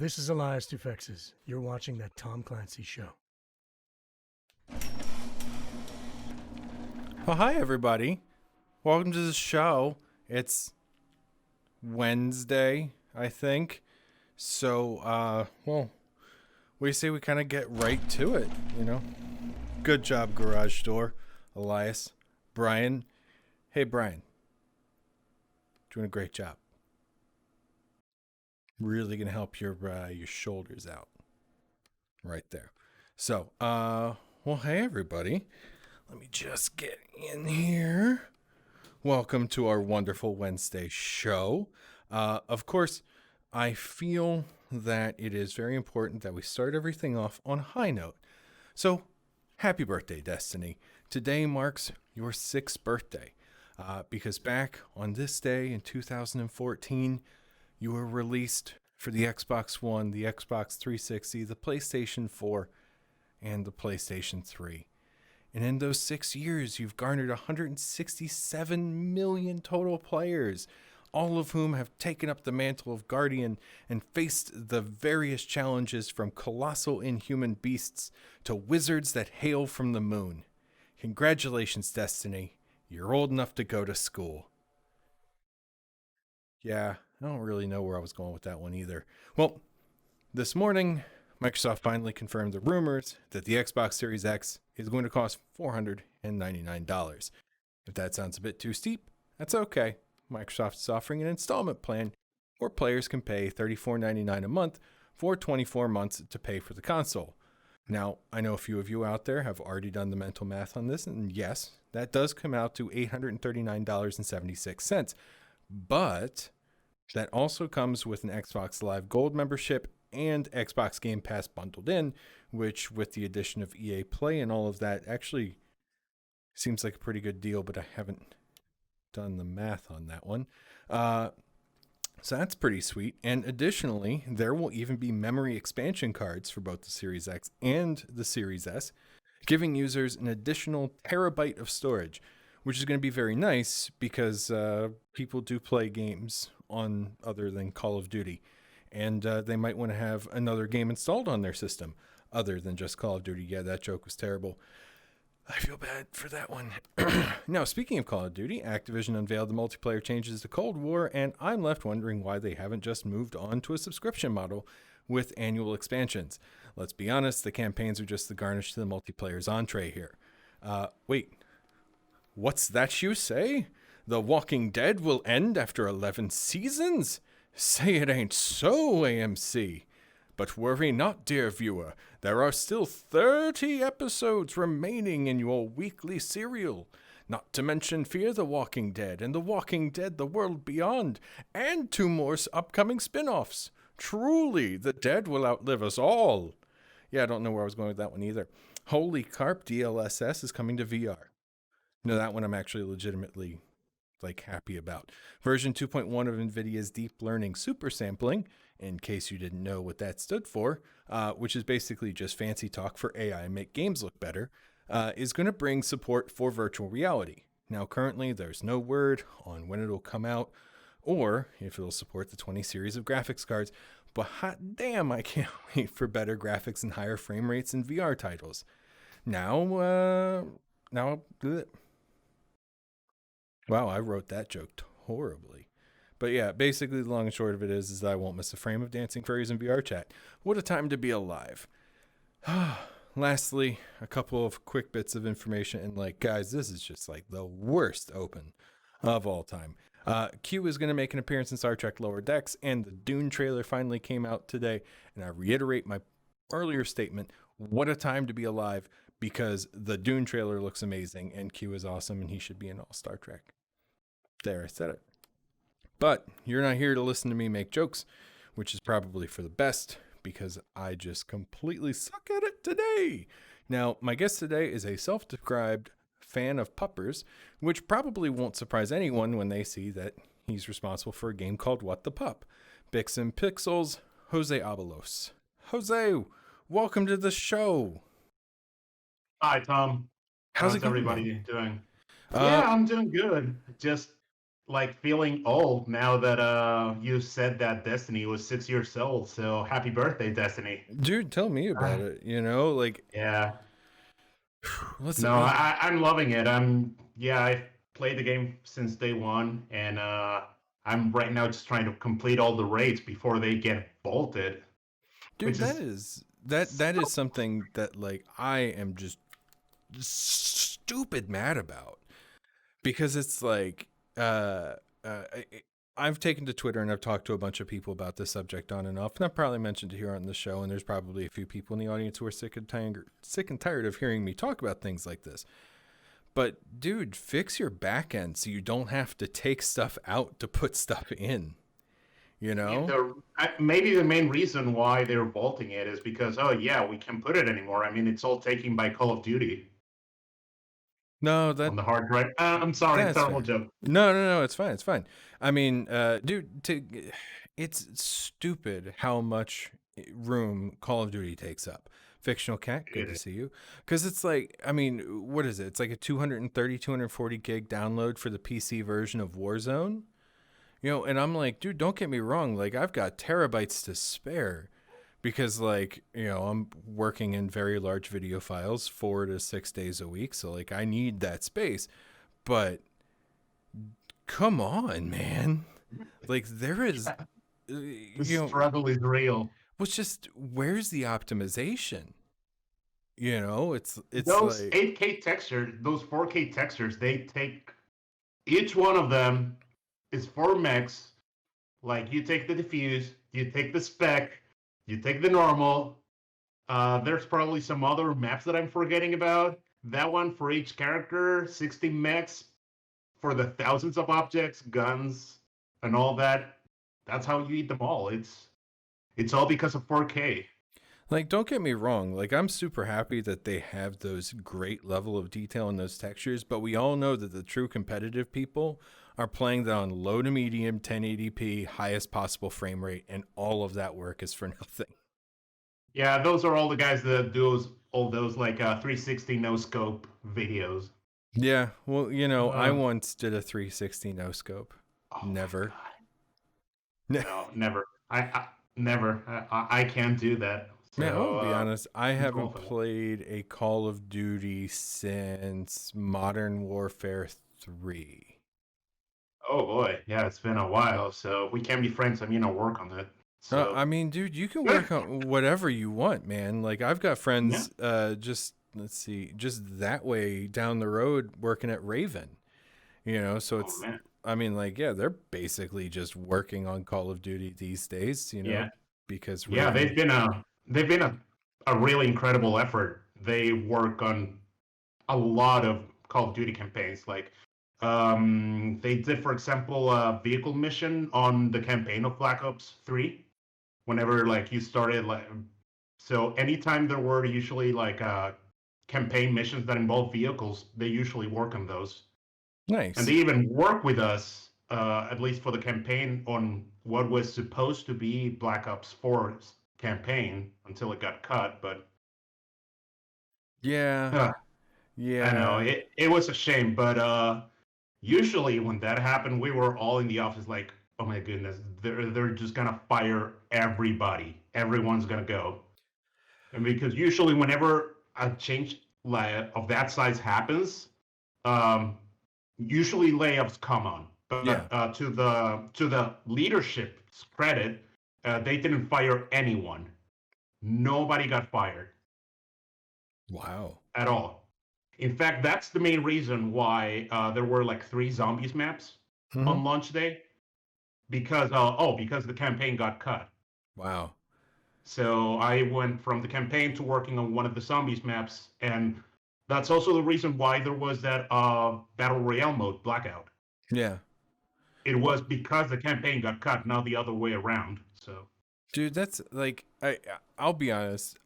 This is Elias Dufexes. You're watching that Tom Clancy show. Well, hi, everybody. Welcome to the show. It's Wednesday, I think. So, we say we kind of get right to it, you know? Good job, Garage Door, Elias, Brian. Hey, Brian. Doing a great job. Really going to help your shoulders out. Right there. So, hey, everybody. Let me just get in here. Welcome to our wonderful Wednesday show. Of course, I feel that it is very important that we start everything off on a high note. So, happy birthday, Destiny. Today marks your 6th birthday. Because back on this day in 2014, you were released for the Xbox One, the Xbox 360, the PlayStation 4, and the PlayStation 3. And in those 6 years, you've garnered 167 million total players, all of whom have taken up the mantle of Guardian and faced the various challenges from colossal inhuman beasts to wizards that hail from the moon. Congratulations, Destiny. You're old enough to go to school. Yeah, I don't really know where I was going with that one either. Well, this morning, Microsoft finally confirmed the rumors that the Xbox Series X is going to cost $499. If that sounds a bit too steep, that's okay. Microsoft is offering an installment plan where players can pay $34.99 a month for 24 months to pay for the console. Now, I know a few of you out there have already done the mental math on this, and yes, that does come out to $839.76. But that also comes with an Xbox Live Gold membership and Xbox Game Pass bundled in, which with the addition of EA Play and all of that actually seems like a pretty good deal, but I haven't done the math on that one. So that's pretty sweet. And additionally, there will even be memory expansion cards for both the Series X and the Series S, giving users an additional terabyte of storage, which is going to be very nice because people do play games on other than Call of Duty. And they might want to have another game installed on their system other than just Call of Duty. Yeah, that joke was terrible. I feel bad for that one. Now, speaking of Call of Duty, Activision unveiled the multiplayer changes to Cold War, and I'm left wondering why they haven't just moved on to a subscription model with annual expansions. Let's be honest, the campaigns are just the garnish to the multiplayer's entree here. Wait, what's that you say? The Walking Dead will end after 11 seasons? Say it ain't so, AMC. But worry not, dear viewer. There are still 30 episodes remaining in your weekly serial. Not to mention Fear the Walking Dead and The Walking Dead The World Beyond, and 2 more upcoming spin-offs. Truly, the dead will outlive us all. Yeah, I don't know where I was going with that one either. Holy Carp DLSS is coming to VR. No, that one I'm actually legitimately happy about. Version 2.1 of NVIDIA's deep learning super sampling, in case you didn't know what that stood for, which is basically just fancy talk for AI and make games look better, is going to bring support for virtual reality. Now, currently, there's no word on when it'll come out or if it'll support the 20 series of graphics cards, but hot damn, I can't wait for better graphics and higher frame rates in VR titles. Wow, I wrote that joke horribly. But yeah, basically the long and short of it is that I won't miss a frame of dancing furries in VR chat. What a time to be alive. Lastly, a couple of quick bits of information. And guys, this is just the worst open of all time. Q is going to make an appearance in Star Trek Lower Decks, and the Dune trailer finally came out today. And I reiterate my earlier statement. What a time to be alive, because the Dune trailer looks amazing and Q is awesome and he should be in all Star Trek. There, I said it. But you're not here to listen to me make jokes, which is probably for the best because I just completely suck at it today. Now, my guest today is a self-described fan of puppers, which probably won't surprise anyone when they see that he's responsible for a game called What the Pup. Bix and Pixels, Jose Abalos. Jose, welcome to the show. Hi, Tom. How's it going, everybody man? doing? Yeah, I'm doing good. Just like feeling old now that you said that Destiny was 6 years old. So happy birthday, Destiny. Dude, tell me about Ah, it. You know, like, yeah. let's, No, I'm loving it. I've played the game since day one, and I'm right now just trying to complete all the raids before they get bolted, dude, which that is is that is something that like I am just stupid mad about because it's like I, I've taken to Twitter and I've talked to a bunch of people about this subject on and off, and I've probably mentioned it here on the show. And there's probably a few people in the audience who are sick and tired of hearing me talk about things like this. But dude, fix your back end so you don't have to take stuff out to put stuff in. You I mean, know? maybe the main reason why they're bolting it is because, oh yeah, we can't put it anymore. I mean, it's all taken by Call of Duty No, on the hard drive. I'm sorry, that's terrible fair. joke. No, it's fine. It's fine. I mean, dude, it's stupid how much room Call of Duty takes up. Fictional Cat, good to It, see you. Because it's like, I mean, what is it? It's like a 230, 240 gig download for the PC version of Warzone. You know, and I'm like, dude, don't get me wrong. Like, I've got terabytes to spare because, like, you know, I'm working in very large video files 4 to 6 days a week. So, like, I need that space. But come on, man. Like, there is, the you know, struggle is real. what's just, where's the optimization? You know, it's Those like, 8K textures, those 4K textures, they take each one of them is 4 megs. Like you take the diffuse, you take the spec, you take the normal. There's probably some other maps that I'm forgetting about. That one for each character, 60 megs for the thousands of objects, guns, and all that. That's how you eat them all. It's all because of 4K. like, don't get me wrong. Like, I'm super happy that they have those great level of detail in those textures, but we all know that the true competitive people are playing that on low to medium 1080p, highest possible frame rate, and all of that work is for nothing. Yeah, those are all the guys that do all those like 360 no scope videos. Yeah, well, you know, I Uh, once did a 360 no scope. oh my Never. god. No, never. I never. I can't do that. Man, I'm So gonna be honest. I I'm too old haven't for that. played a Call of Duty since Modern Warfare 3. Oh boy, yeah, it's been a while. So we can be friends. I mean, I'll work on that. I So mean, dude, you can work on whatever you want, man. Like, I've got yeah. friends, just let's see, just that way down the road working at Raven. You know, so Oh it's, man. I mean, like, yeah, they're basically just working on Call of Duty these days. You know, Yeah. because Yeah, Raven. they've been a really incredible effort. They work on a lot of Call of Duty campaigns. Like they did, for example, a vehicle mission on the campaign of Black Ops 3. Whenever like you started like so anytime there were usually like campaign missions that involve vehicles, they usually work on those. And they Nice. even work with us, at least for the campaign, on what was supposed to be Black Ops 4's campaign until it got cut. But Yeah. uh, I know Yeah. it was a shame. But usually when that happened, we were all in the office like, oh my goodness, they're just gonna fire everybody. Everyone's gonna go. And because usually whenever a change of that size happens, um, usually layoffs come on. But Yeah. to the leadership's credit, they didn't fire anyone. Nobody got fired Wow. at all. In fact, that's the main reason why there were like 3 zombies maps Hmm. on launch day because the campaign got cut. Wow. So I went from the campaign to working on one of the zombies maps, and that's also the reason why there was that battle royale mode blackout. Yeah. It Well, was because the campaign got cut, not the other way around. So dude, that's like I'll be honest.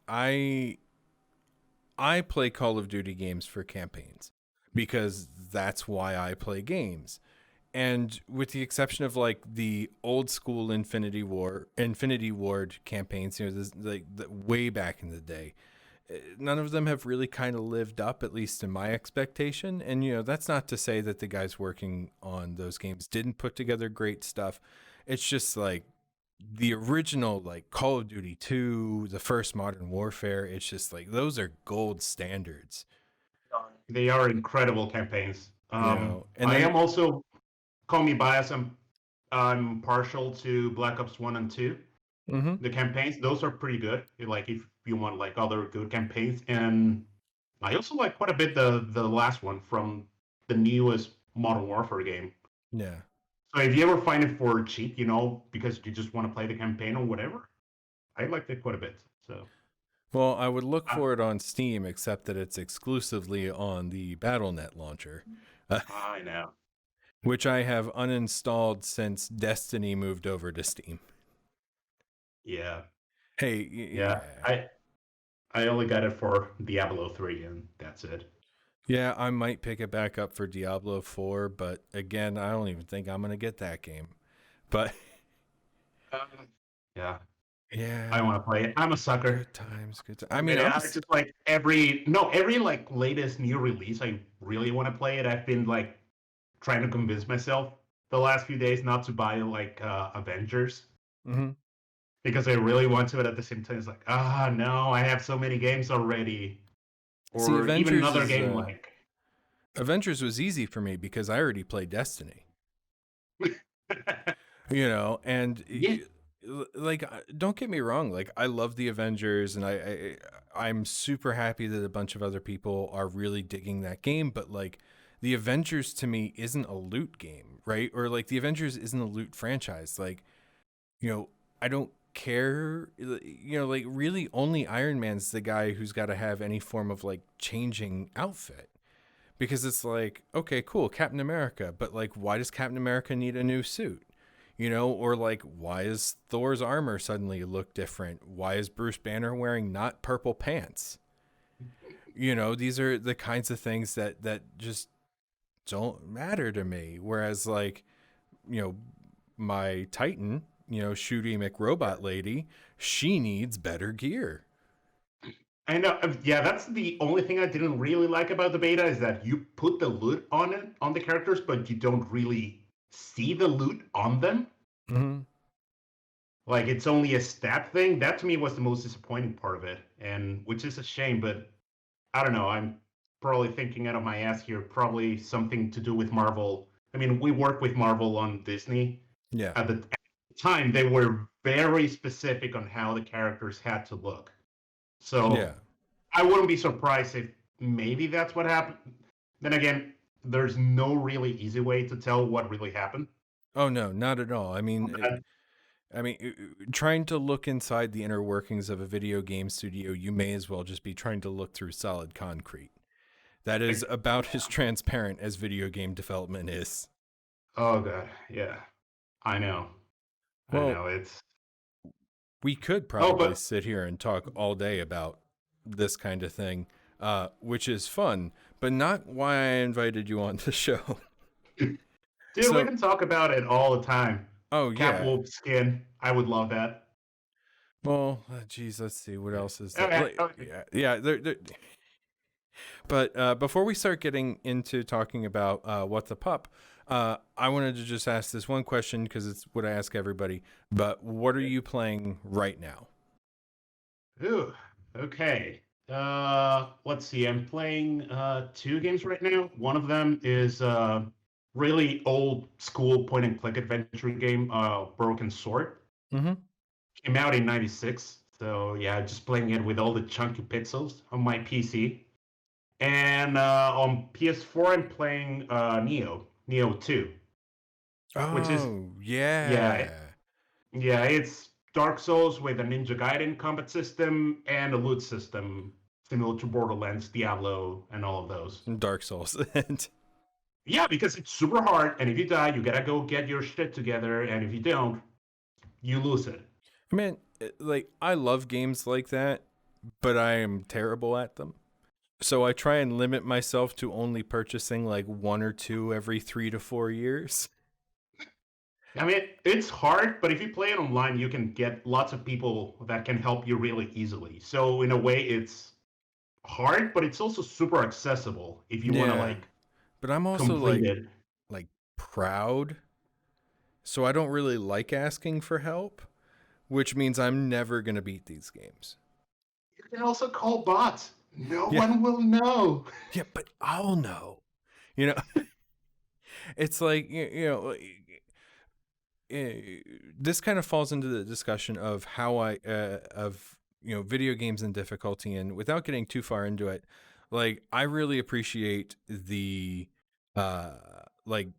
I play Call of Duty games for campaigns because that's why I play games. And with the exception of like the old school Infinity Ward campaigns, you know, this, like way back in the day, none of them have really kind of lived up, at least in my expectation. And, you know, that's not to say that the guys working on those games didn't put together great stuff. It's just like the original, like Call of Duty 2, the first Modern Warfare, it's just like those are gold standards. They are incredible campaigns. You know, and I then, am also, call me biased, I'm partial to Black Ops 1 and 2. mhm. The campaigns, those are pretty good. Like if you want like other good campaigns. And I also like quite a bit the last one from the newest Modern Warfare game. Yeah. So if you ever find it for cheap, you know, because you just want to play the campaign or whatever, I liked it quite a bit. So Well, I would look uh, for it on Steam, except that it's exclusively on the BattleNet launcher, I know. which I have uninstalled since Destiny moved over to Steam. Yeah. Hey, Yeah. yeah. I only got it for Diablo 3 and that's it. Yeah, I might pick it back up for Diablo 4, but again, I don't even think I'm going to get that game. But Yeah. yeah, I want to play it. I'm a sucker. good times, good times. I mean, I just like every like latest new release, I really want to play it. I've been like trying to convince myself the last few days not to buy like Avengers mhm. because I really want to, but at the same time, it's like, no, I have so many games already. See, Or even another game like Avengers was easy for me because I already played Destiny. You know, and yeah. like, don't get me wrong, like I love the Avengers, and I'm super happy that a bunch of other people are really digging that game, but like the Avengers to me isn't a loot game, right? Or like the Avengers isn't a loot franchise. Like, you know, I don't care, you know, like really only Iron Man's the guy who's got to have any form of like changing outfit. Because it's like, okay, cool, Captain America, but like why does Captain America need a new suit? You know, or like why is Thor's armor suddenly look different? Why is Bruce Banner wearing not purple pants? You know, these are the kinds of things that just don't matter to me. Whereas like, you know, my Titan, you know, Shooty McRobot lady, she needs better gear. I know. Yeah, that's the only thing I didn't really like about the beta is that you put the loot on it on the characters, but you don't really see the loot on them. Mm-hmm. Like it's only a stat thing. That to me was the most disappointing part of it, and which is a shame. But I don't know. I'm probably thinking out of my ass here. Probably something to do with Marvel. I mean, we work with Marvel on Disney. Yeah. At the time, they were very specific on how the characters had to look. So Yeah. I wouldn't be surprised if maybe that's what happened. Then again, there's no really easy way to tell what really happened. Oh no, not at all. But, Trying to look inside the inner workings of a video game studio, you may as well just be trying to look through solid concrete. That is about as transparent as video game development is. oh god, yeah, I know, I Well, know. It's we could oh, probably but sit here and talk all day about this kind of thing, which is fun, but not why I invited you on the show. dude, we So, can talk about it all the time. oh yeah. Catwolf skin, I would love that. Well, geez, let's see what else is there. Okay, Like, yeah. But before we start getting into talking about What the Pup, I wanted to just ask this one question because it's what I ask everybody. But what are you playing right now? Ooh, okay. Let's see. I'm playing two games right now. One of them is really old school point and click adventure game, Broken Sword. Mm-hmm. Came out in '96. So yeah, just playing it with all the chunky pixels on my PC. And on PS4, I'm playing Neo 2, which is Oh, yeah, yeah. yeah, it's Dark Souls with a Ninja Gaiden combat system and a loot system similar to Borderlands, Diablo, and all of those. Dark Souls. And Yeah, because it's super hard, and if you die, you gotta go get your shit together, and if you don't, you lose it. man, like, I love games like that, but I am terrible at them. So I try and limit myself to only purchasing like one or two every 3 to 4 years. I mean, it's hard, but if you play it online, you can get lots of people that can help you really easily. So in a way, it's hard, but it's also super accessible if you want to Yeah, like but I'm also complete it. like proud, so I don't really like asking for help, which means I'm never gonna beat these games. You can also call bots. No Yeah, one will know. yeah, but I'll know. You know, it's like this kind of falls into the discussion of how I of video games and difficulty, and without getting too far into it, like I really appreciate the uh like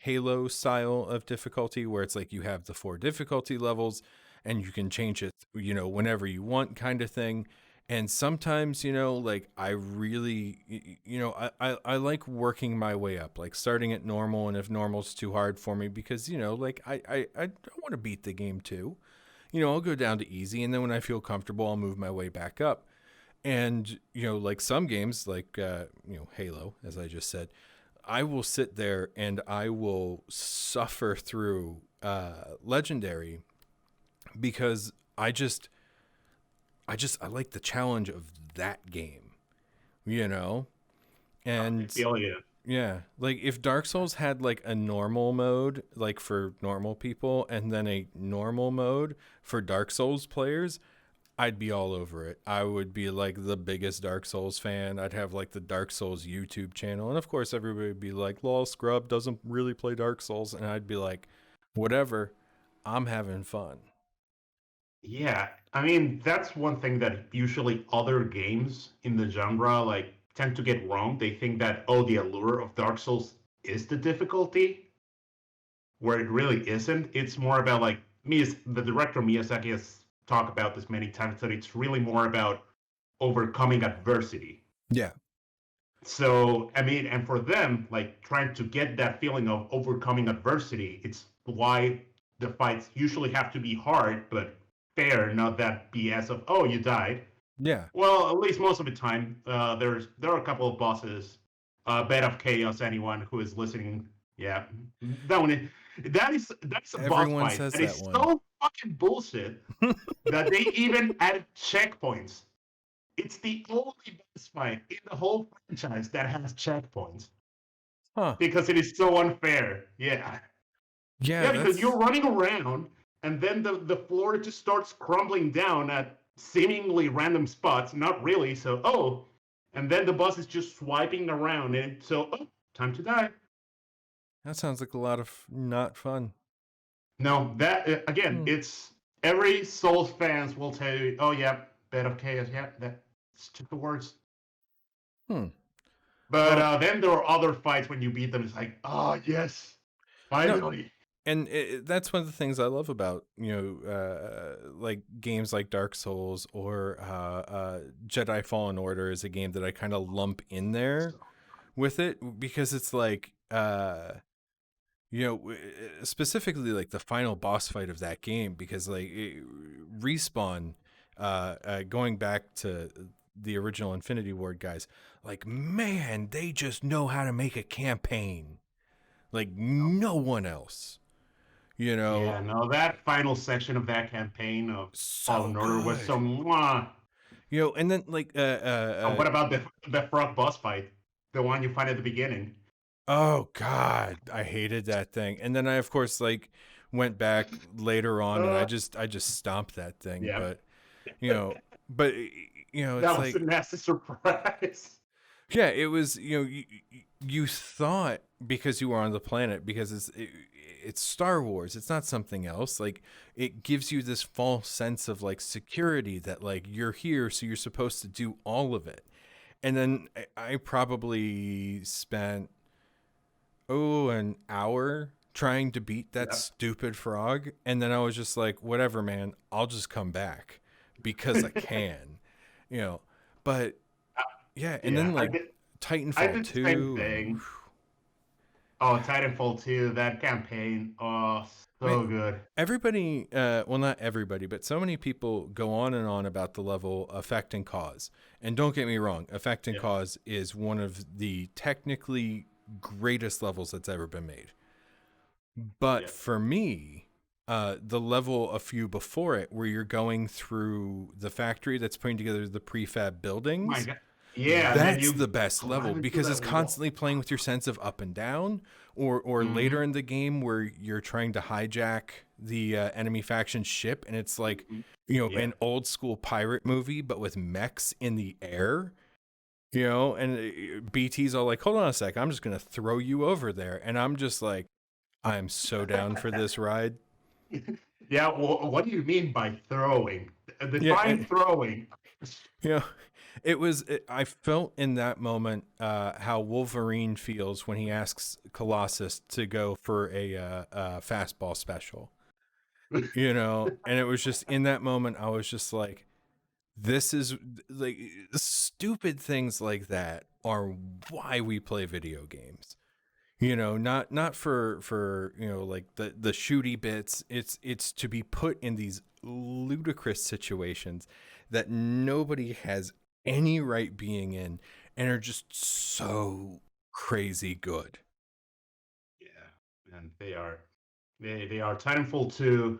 Halo style of difficulty where it's like you have the 4 difficulty levels and you can change it whenever you want, kind of thing. And sometimes, like I really, I like working my way up, like starting at normal. And if normal's too hard for me, because, like I don't want to beat the game too, I'll go down to easy. And then when I feel comfortable, I'll move my way back up. And, like some games, like, Halo, as I just said, I will sit there and I will suffer through Legendary because I like the challenge of that game, you know? I And feel you. yeah, like if Dark Souls had like a normal mode, like for normal people, and then a normal mode for Dark Souls players, I'd be all over it. I would be like the biggest Dark Souls fan. I'd have like the Dark Souls YouTube channel. And of course, everybody would be like, lol, Scrub doesn't really play Dark Souls. And I'd be like, whatever, I'm having fun. Yeah, I mean that's one thing that usually other games in the genre like tend to get wrong. They think that the allure of Dark Souls is the difficulty, where it really isn't. It's more about like the director Miyazaki has talked about this many times that it's really more about overcoming adversity. Yeah. So I mean, and for them, like trying to get that feeling of overcoming adversity, it's why the fights usually have to be hard but fair, not that BS of you died. Yeah. Well, at least most of the time, there are a couple of bosses. Bed of Chaos. Anyone who is listening, yeah, that one. That's a boss Everyone fight says that that is one. so fucking bullshit that they even added checkpoints. It's the only boss fight in the whole franchise that has checkpoints Huh. because it is so unfair. Yeah, Yeah, yeah, because that's you're running around and then the floor just starts crumbling down at seemingly random spots. Not really. So and then the boss is just swiping around and so time to die. that sounds like a lot of not fun. No, that again, Hmm. it's every Souls fans will tell you. Oh yeah, Bed of Chaos. Yeah, that's just the words. Hmm. But Well, then there are other fights when you beat them. It's like, yes, no, finally. and that's one of the things I love about like games like Dark Souls or Jedi Fallen Order is a game that I kind of lump in there with it because it's like specifically like the final boss fight of that game, because like Respawn, going back to the original Infinity Ward guys, like man, they just know how to make a campaign like no one else. Yeah, no, that final section of that campaign of So Fallen Order was good. so mwah. And then like What about the frog boss fight? The one you find at the beginning? oh god, I hated that thing. And then I of course like went back later on and I Uh, just stomped that thing, yeah, but you know, but it's that was a like nasty surprise. yeah, it was, you thought because you were on the planet, because it's Star Wars, it's not something else. Like it gives you this false sense of like security that like you're here, so you're supposed to do all of it. And then I probably spent an hour trying to beat that Yeah. stupid frog, and then I was just like, whatever, man, I'll just come back because I can, you know. But yeah, and Yeah, then I like did. I Titanfall did the same 2 and thing. Oh, Titanfall 2, that campaign. Oh, man, so good. everybody, well, not everybody, but so many people go on and on about the level Effect and Cause. And don't get me wrong, Effect and Yeah, Cause is one of the technically greatest levels that's ever been made. But yeah. for me, the level a few before it, where you're going through the factory that's putting together the prefab My buildings. God. Yeah, and then That's you the best level climb into because it's that wall. constantly playing with your sense of up and down, or later in the game where you're trying to hijack the enemy faction ship, and it's like, Yeah. an old school pirate movie, but with mechs in the air, and BT's all like, hold on a sec, I'm just going to throw you over there. And I'm just like, I'm so down for this ride. Yeah, well, what do you mean by throwing? Yeah. Define throwing. Yeah, I felt in that moment how Wolverine feels when he asks Colossus to go for a fastball special. And it was just in that moment I was just like, this is like, stupid things like that are why we play video games. Not for like the shooty bits. It's to be put in these ludicrous situations that nobody has any right being in, and are just so crazy good. Yeah, and they are. They are. Titanfall 2.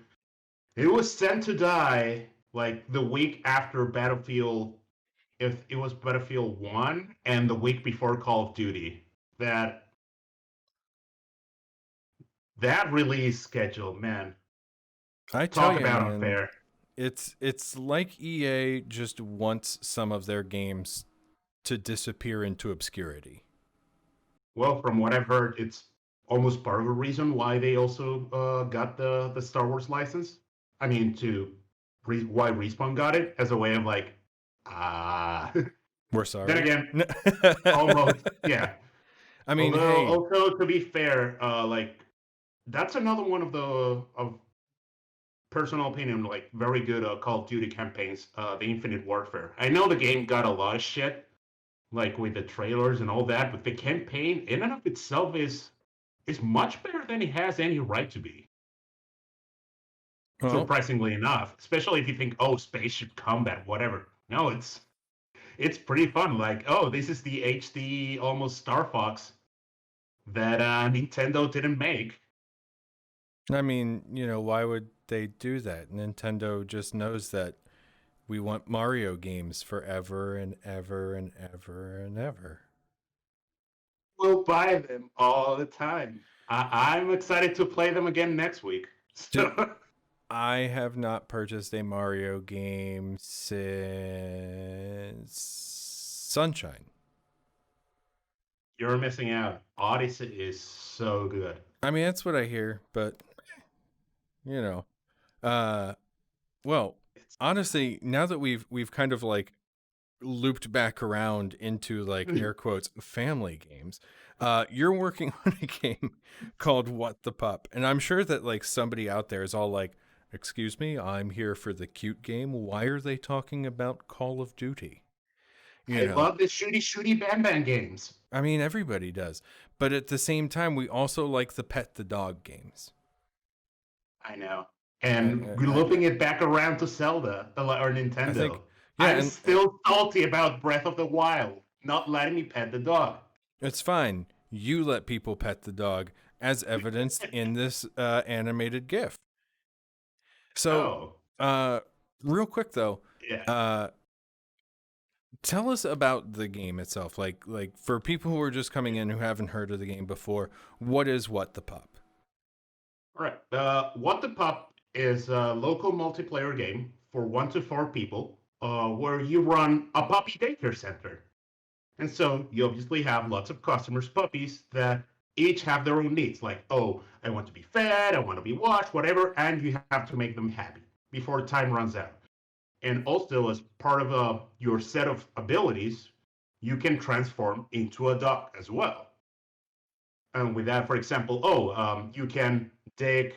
It was sent to die like the week after Battlefield. If it was Battlefield 1 and the week before Call of Duty. That release schedule, man. I tell Talk you, about man, unfair. it's like EA just wants some of their games to disappear into obscurity. Well, from what I've heard, it's almost part of the reason why they also got the Star Wars license. I mean, why Respawn got it as a way of like, ah. We're sorry. Then again, almost, yeah. I mean, Although, hey, also to be fair, like that's another one of personal opinion, like very good Call of Duty campaigns, the Infinite Warfare. I know the game got a lot of shit, like with the trailers and all that, but the campaign in and of itself is much better than it has any right to be. well, Surprisingly enough, especially if you think, oh, spaceship combat, whatever. No, it's pretty fun. Like, oh, this is the HD almost Star Fox that Nintendo didn't make. I mean, why would they do that? Nintendo just knows that we want Mario games forever and ever and ever and ever. We'll buy them all the time. I'm excited to play them again next week. Dude, So, I have not purchased a Mario game since Sunshine. you're missing out. Odyssey is so good. I mean, that's what I hear, but you know, uh, well, It's honestly, now that we've kind of like looped back around into like air quotes family games, you're working on a game called What the Pup, and I'm sure that like somebody out there is all like, excuse me, I'm here for the cute game, why are they talking about Call of Duty? I love the shooty bam bam games. I mean, everybody does, but at the same time we also like the pet the dog games. I know. I, And I, looping it back around to Zelda or I think, Nintendo. yeah, I'm and still salty about Breath of the Wild not letting me pet the dog. it's fine. You let people pet the dog, as evidenced in this animated GIF. So, Oh, uh, real quick though, yeah. uh, tell us about the game itself. Like for people who are just coming in who haven't heard of the game before, what is What the Pup? All right. What the Pup is a local multiplayer game for 1 to 4 people where you run a puppy daycare center. And so you obviously have lots of customers, puppies, that each have their own needs. Like, oh, I want to be fed, I want to be washed, whatever. And you have to make them happy before time runs out. And also, as part of your set of abilities, you can transform into a dog as well. And with that, for example, you can dig,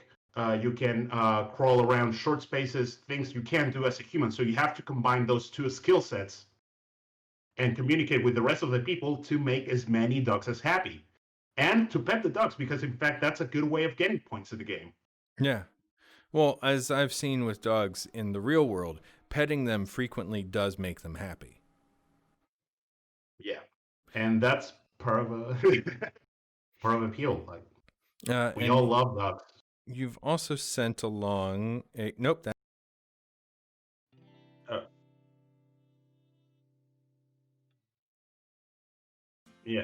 you can crawl around short spaces, things you can't do as a human. So you have to combine those two skill sets and communicate with the rest of the people to make as many dogs as happy. And to pet the dogs, because in fact, that's a good way of getting points in the game. Yeah. Well, as I've seen with dogs in the real world, petting them frequently does make them happy. Yeah. And that's part of a part of appeal. Like we all And love dogs. You've also sent along a nope. Uh, yeah,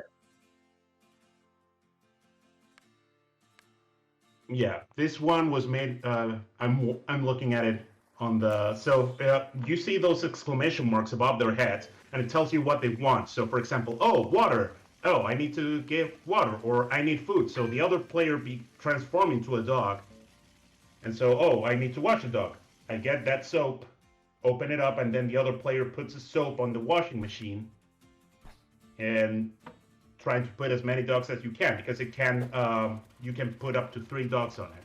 yeah. This one was made. I'm looking at it on the. So you see those exclamation marks above their heads, and it tells you what they want. So, for example, oh, water. Oh, I need to give water, or I need food. So the other player be transformed into a dog, and so oh, I need to wash a dog. I get that soap, open it up, and then the other player puts the soap on the washing machine, and trying to put as many dogs as you can because it can you can put up to 3 dogs on it.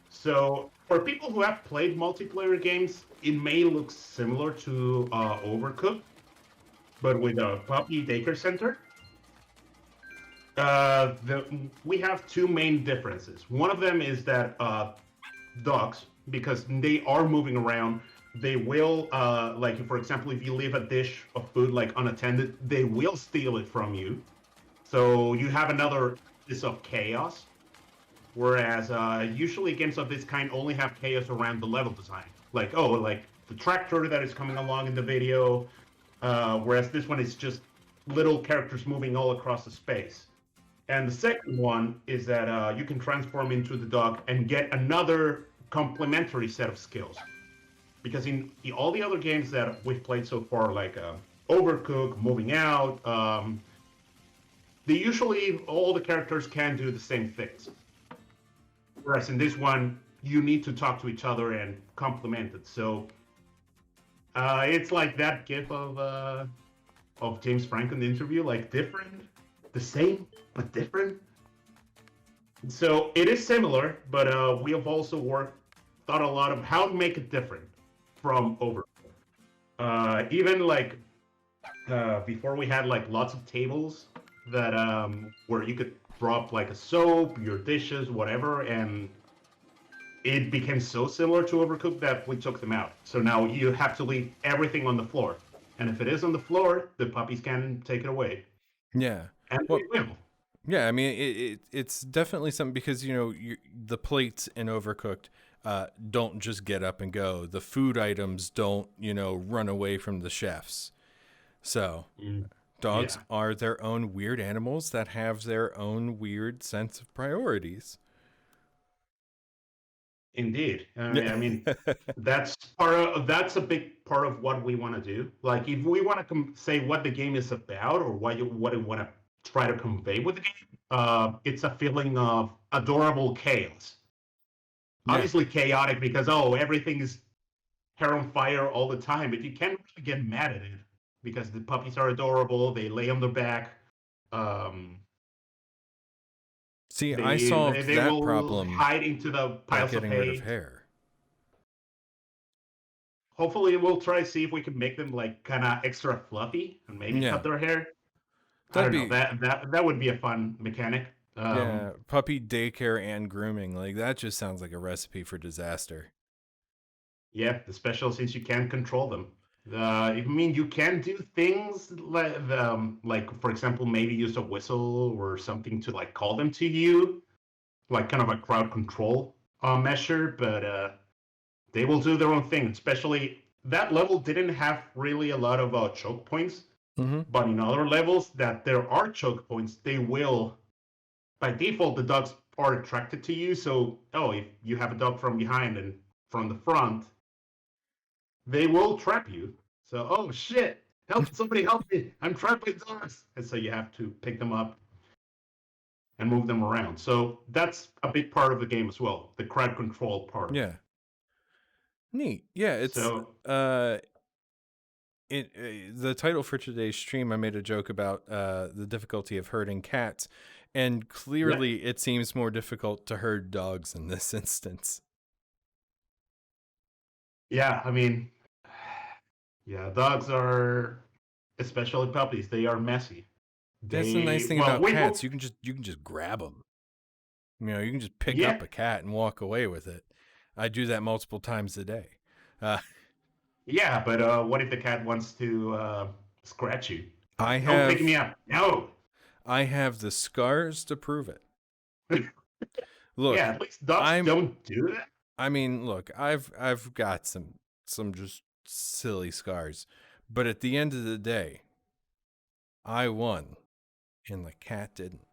So for people who have played multiplayer games, it may look similar to Overcooked, but with a puppy daycare center. We have two main differences. One of them is that dogs, because they are moving around, they will, like for example, if you leave a dish of food like unattended, they will steal it from you. So you have another piece of chaos. Whereas usually games of this kind only have chaos around the level design. Like, oh, like the tractor that is coming along in the video. Whereas this one is just little characters moving all across the space. And the second one is that you can transform into the dog and get another complementary set of skills. Because in all the other games that we've played so far, like Overcooked, Moving Out, they usually, all the characters can do the same things. Whereas in this one, you need to talk to each other and complement it. So it's like that gif of James Franco in the interview, like different, the same but different. So it is similar, but we have also thought a lot of how to make it different from Over. Even like before, we had like lots of tables that where you could drop like a soap, your dishes, whatever, and it became so similar to Overcooked that we took them out. So now you have to leave everything on the floor, and if it is on the floor, the puppies can take it away, Yeah. and Well, they will. yeah. I mean, it's definitely something because the plates in Overcooked don't just get up and go. The food items don't run away from the chefs. So dogs Yeah, are their own weird animals that have their own weird sense of priorities. indeed. I Yeah. mean, that's a big part of what we want to do. Like, if we want to say what the game is about or what you want to try to convey with the game, it's a feeling of adorable chaos. Yeah. Obviously chaotic because oh, everything is hair on fire all the time, but you can't really get mad at it because the puppies are adorable. They lay on their back. Um, See, I they solved they that will problem hide into the by piles of getting rid of hay. hair. Hopefully, we'll try to see if we can make them like kind of extra fluffy and maybe Yeah. cut their hair. I That'd don't know. be That would be a fun mechanic. Yeah, puppy daycare and grooming. Like that just sounds like a recipe for disaster. Yeah, especially since you can't control them. I mean, you can do things like, for example, maybe use a whistle or something to like call them to you, like kind of a crowd control measure. But they will do their own thing. Especially that level didn't have really a lot of choke points, Mm-hmm. but in other levels that there are choke points, they will by default the dogs are attracted to you. So oh, if you have a dog from behind and from the front, they will trap you. So, oh shit, help somebody help me. I'm trapped by dogs. And so you have to pick them up and move them around. So that's a big part of the game as well, the crowd control part of it. Yeah. Neat. Yeah, it's So the title for today's stream. I made a joke about the difficulty of herding cats, and yeah, clearly it seems more difficult to herd dogs in this instance. yeah, I mean, yeah, dogs are, especially puppies, they are messy. That's the nice thing Well, about we cats. will, You can just grab them. You can just pick yeah, up a cat and walk away with it. I do that multiple times a day. Uh, yeah, but what if the cat wants to scratch you? I Don't pick me have up. No. I have the scars to prove it. Look, Yeah, at least dogs don't do that. I mean, look, I've got some just silly scars, but at the end of the day, I won, and the cat didn't.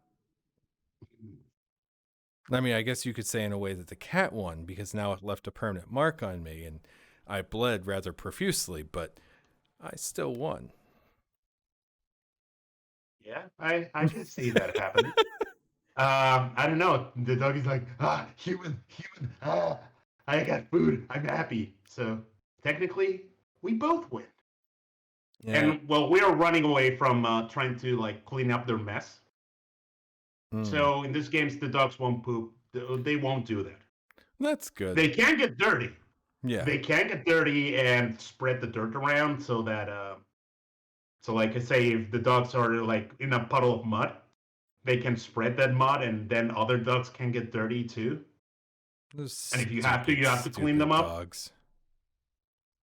I mean, I guess you could say in a way that the cat won because now it left a permanent mark on me, and I bled rather profusely, but I still won. Yeah, I can see that happening. I don't know. The dog is like, human, I got food. I'm happy. So technically, we both win. Yeah. And well, we are running away from trying to like clean up their mess. So in this games, the dogs won't poop. They won't do that. That's good. They can get dirty. Yeah. They can get dirty and spread the dirt around so that so like I say, if the dogs are like in a puddle of mud, they can spread that mud, and then other dogs can get dirty too. Those And if you have to clean them up. dogs.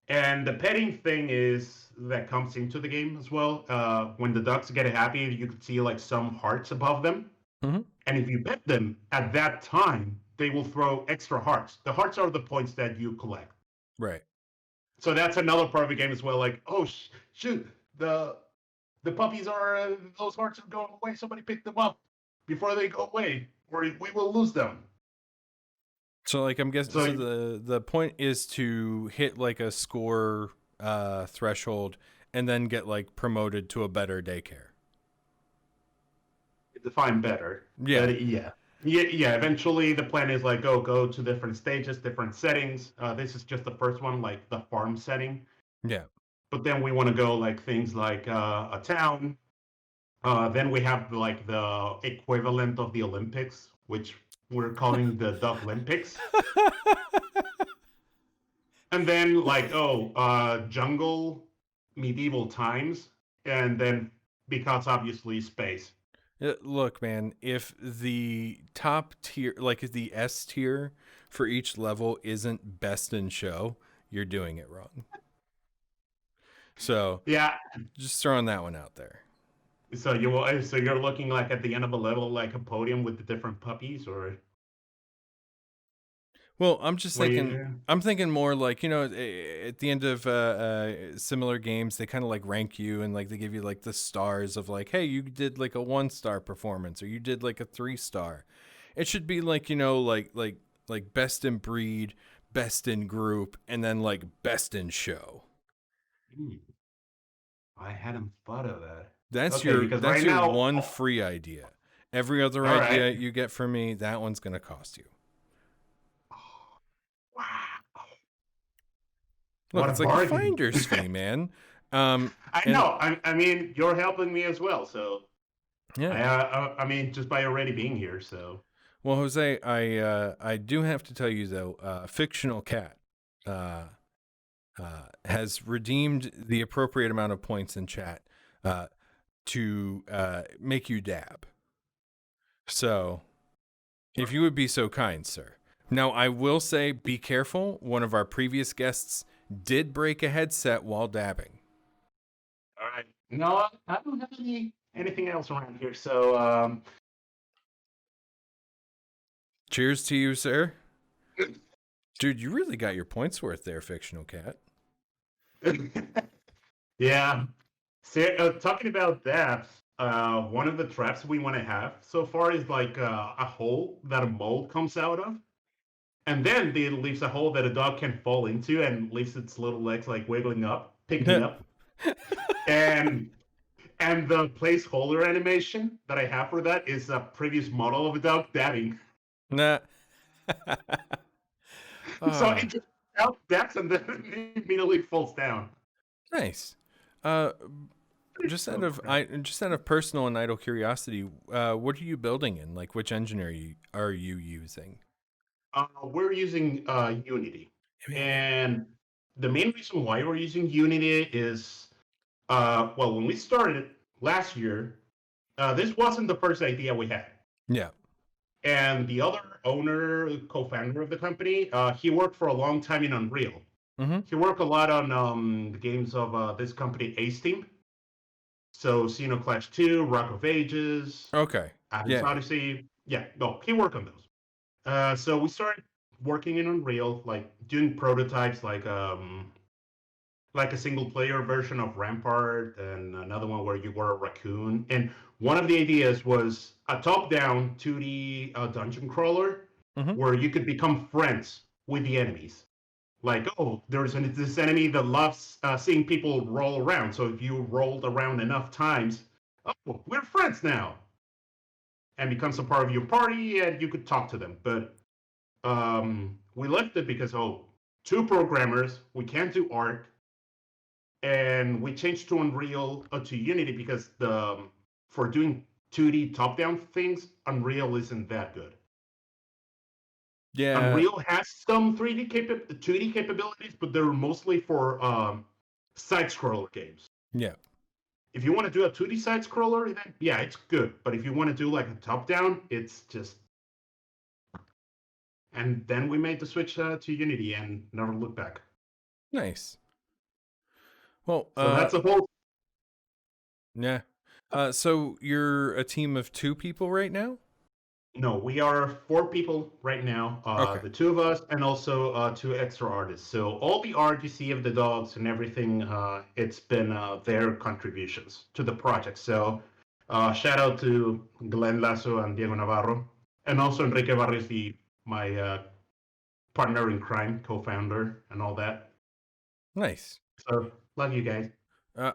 And the petting thing is that comes into the game as well. When the dogs get happy, you can see like some hearts above them. Mm-hmm. And if you pet them at that time, they will throw extra hearts. The hearts are the points that you collect. Right. So that's another part of the game as well. Like, oh shoot, the puppies are those hearts are going away. Somebody pick them up before they go away, or we will lose them. So like I'm guessing so the point is to hit like a score threshold and then get like promoted to a better daycare. Define better. Yeah. Yeah. Eventually the plan is like go to different stages, different settings. This is just the first one, like the farm setting. Yeah. But then we want to go like things like a town. Then we have like the equivalent of the Olympics, which we're calling the Dog Olympics. And then like jungle, medieval times, and then because obviously space. Look, man, if the top tier, like if the S tier for each level isn't best in show, you're doing it wrong. So yeah, just throwing that one out there. So you're looking like at the end of a level, like a podium with the different puppies, or? Well, I'm just thinking. I'm thinking more like, you know, at the end of similar games, they kind of like rank you and like they give you like the stars of like, hey, you did like a 1-star performance or you did like a 3-star. It should be like, you know, like best in breed, best in group, and then like best in show. I hadn't thought of that. That's your one free idea. Every other idea you get from me, that one's gonna cost you. Wow. Look, it's like a finder's fee, man. I know. I mean, you're helping me as well, so yeah. I mean, just by already being here, so. Well, Jose, I do have to tell you though, Fictional Cat has redeemed the appropriate amount of points in chat to make you dab. So, if you would be so kind, sir. Now, I will say, be careful. One of our previous guests did break a headset while dabbing. All right. No, I don't have anything else around here, so cheers to you, sir. Dude, you really got your points worth there, Fictional Cat. Yeah. So, talking about that, one of the traps we want to have so far is like a hole that a mold comes out of. And then it leaves a hole that a dog can fall into and leaves its little legs like wiggling up, picking up. And the placeholder animation that I have for that is a previous model of a dog dabbing. Nah. So it just dabs and then it immediately falls down. Nice. Just out of personal and idle curiosity, what are you building in? Like, which engine are you using? We're using Unity, and the main reason why we're using Unity is, well, when we started last year, this wasn't the first idea we had. Yeah. And the other owner, co-founder of the company, he worked for a long time in Unreal. Mm-hmm. He worked a lot on the games of this company, Ace Team. So Xenoclash 2, Rock of Ages. Okay. Odyssey. Yeah, no, he worked on those. So we started working in Unreal, like doing prototypes, like a single player version of Rampart, and another one where you were a raccoon. And one of the ideas was a top-down 2D dungeon crawler Mm-hmm. where you could become friends with the enemies. Like, oh, this enemy that loves seeing people roll around. So if you rolled around enough times, oh, we're friends now, and becomes a part of your party, and you could talk to them. But we left it because two programmers, we can't do art, and we changed to Unreal to Unity because the for doing 2D top-down things, Unreal isn't that good. Yeah. Unreal has some 2D capabilities, but they're mostly for side-scroller games. Yeah. If you want to do a 2D side-scroller, then yeah, it's good. But if you want to do like a top-down, it's just. And then we made the switch to Unity and never looked back. Nice. Well, So that's a whole. yeah. So you're a team of 2 people right now? No, we are 4 people right now. Okay. The 2 of us and also 2 extra artists. So all the art you see of the dogs and everything, it's been their contributions to the project. So shout out to Glenn Lasso and Diego Navarro, and also Enrique Barrios, my partner in crime, co-founder, and all that. Nice. So love you guys.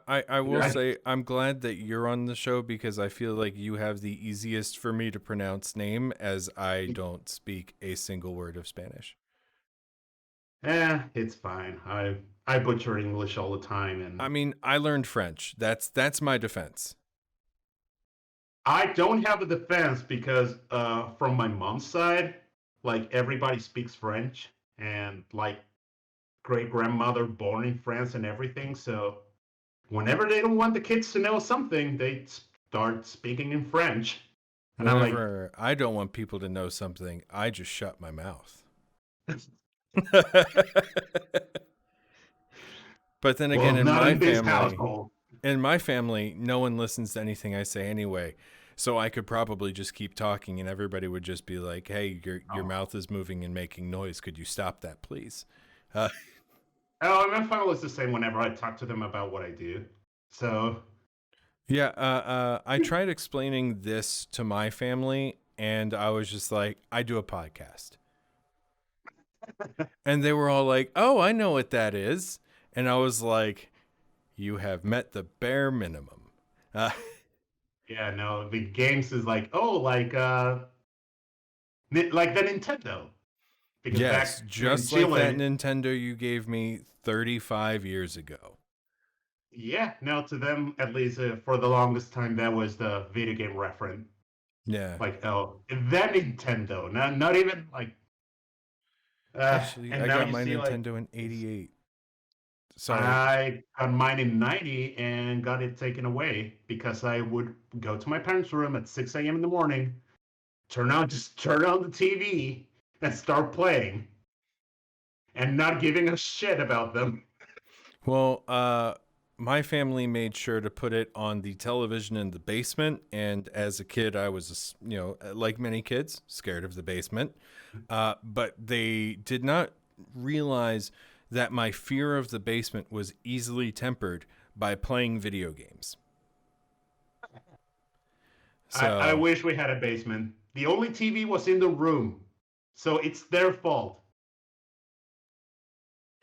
I will Yeah. say I'm glad that you're on the show because I feel like you have the easiest for me to pronounce name, as I don't speak a single word of Spanish. It's fine. I butcher English all the time, and I mean, I learned French. That's my defense. I don't have a defense because from my mom's side, like everybody speaks French, and like great grandmother born in France and everything. So whenever they don't want the kids to know something, they start speaking in French. And I'm like, Whenever I don't want people to know something, I just shut my mouth. But then again, well, not in this household. in my family, no one listens to anything I say anyway. So I could probably just keep talking and everybody would just be like, "Hey, your mouth is moving and making noise. Could you stop that, please?" Oh, my family is the same whenever I talk to them about what I do. So yeah, I tried explaining this to my family and I was just like, "I do a podcast." And they were all like, "Oh, I know what that is." And I was like, "You have met the bare minimum." yeah, no, the games is like like the Nintendo. Because Yes, back in just like that Chile, Nintendo you gave me 35 years ago. yeah, no, to them at least for the longest time that was the video game reference. Yeah. Like, oh, that Nintendo, not even like. Actually, And I now got you my see like Nintendo in 88. Sorry. I got mine in '90 and got it taken away because I would go to my parents' room at 6 a.m. in the morning, just turn on the TV and start playing, and not giving a shit about them. Well, my family made sure to put it on the television in the basement, and as a kid, I was, like many kids, scared of the basement. But they did not realize that my fear of the basement was easily tempered by playing video games. I So wish we had a basement. The only TV was in the room, so it's their fault.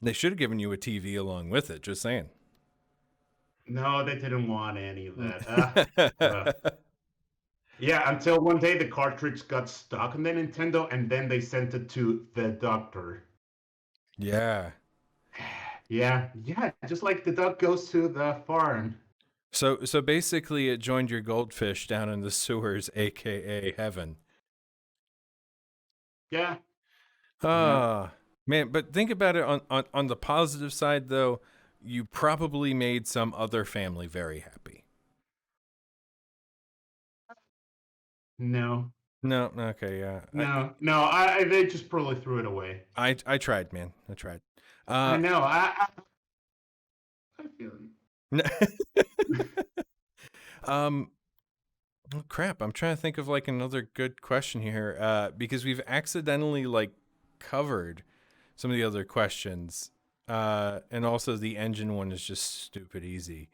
they should have given you a TV along with it, just saying. No, they didn't want any of that. Yeah, until one day the cartridge got stuck on the Nintendo, and then they sent it to the doctor. Yeah. Yeah, just like the duck goes to the farm. So basically it joined your goldfish down in the sewers, aka heaven. Yeah. Ah, man, but think about it on the positive side though, you probably made some other family very happy. No. No, okay, yeah. No. They just probably threw it away. I tried, man. I tried. I know. I feel you. um Oh, crap. I'm trying to think of like another good question here, because we've accidentally like covered some of the other questions. And also the engine one is just stupid easy.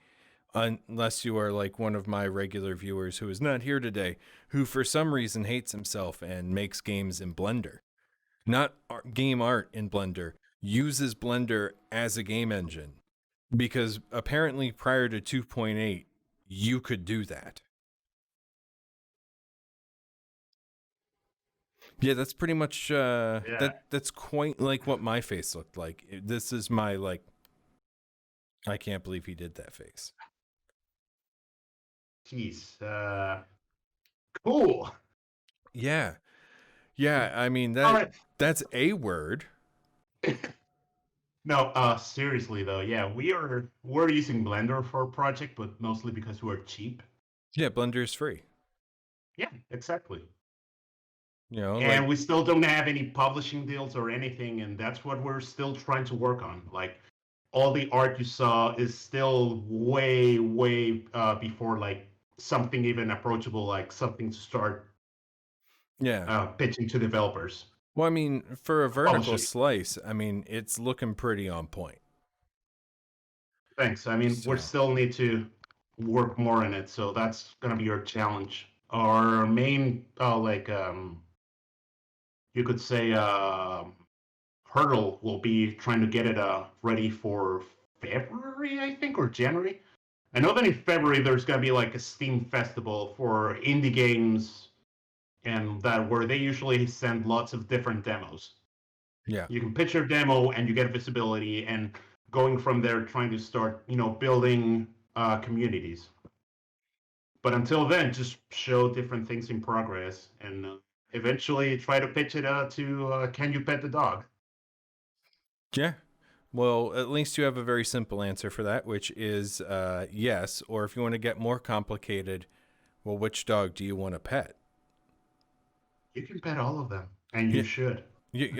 Unless you are like one of my regular viewers who is not here today, who for some reason hates himself and makes games in Blender. Not game art in Blender, uses Blender as a game engine. Because apparently prior to 2.8, you could do that. Yeah, that's pretty much that's quite like what my face looked like. This is my like I can't believe he did that face. Jeez. Cool. Yeah. Yeah, I mean All right. that's a word. No, seriously though, yeah, we're using Blender for a project, but mostly because we're cheap. Yeah, Blender is free. Yeah, exactly. You know, And like we still don't have any publishing deals or anything, and that's what we're still trying to work on. Like all the art you saw is still way before like something even approachable, like something to start yeah. pitching to developers. Well, I mean, for a vertical Publishing. slice, I mean, it's looking pretty on point. Thanks. I mean, we So, still need to work more in it, so that's gonna be our challenge. Our main, you could say, hurdle will be trying to get it ready for February, I think, or January. I know that in February there's gonna be like a Steam festival for indie games, and that where they usually send lots of different demos. yeah. You can pitch your demo and you get visibility, and going from there trying to start building communities. But until then, just show different things in progress, and eventually try to pitch it to can you pet the dog. Yeah. Well, at least you have a very simple answer for that, which is yes. Or if you want to get more complicated, well, which dog do you want to pet? You can pet all of them, and you Yeah. should.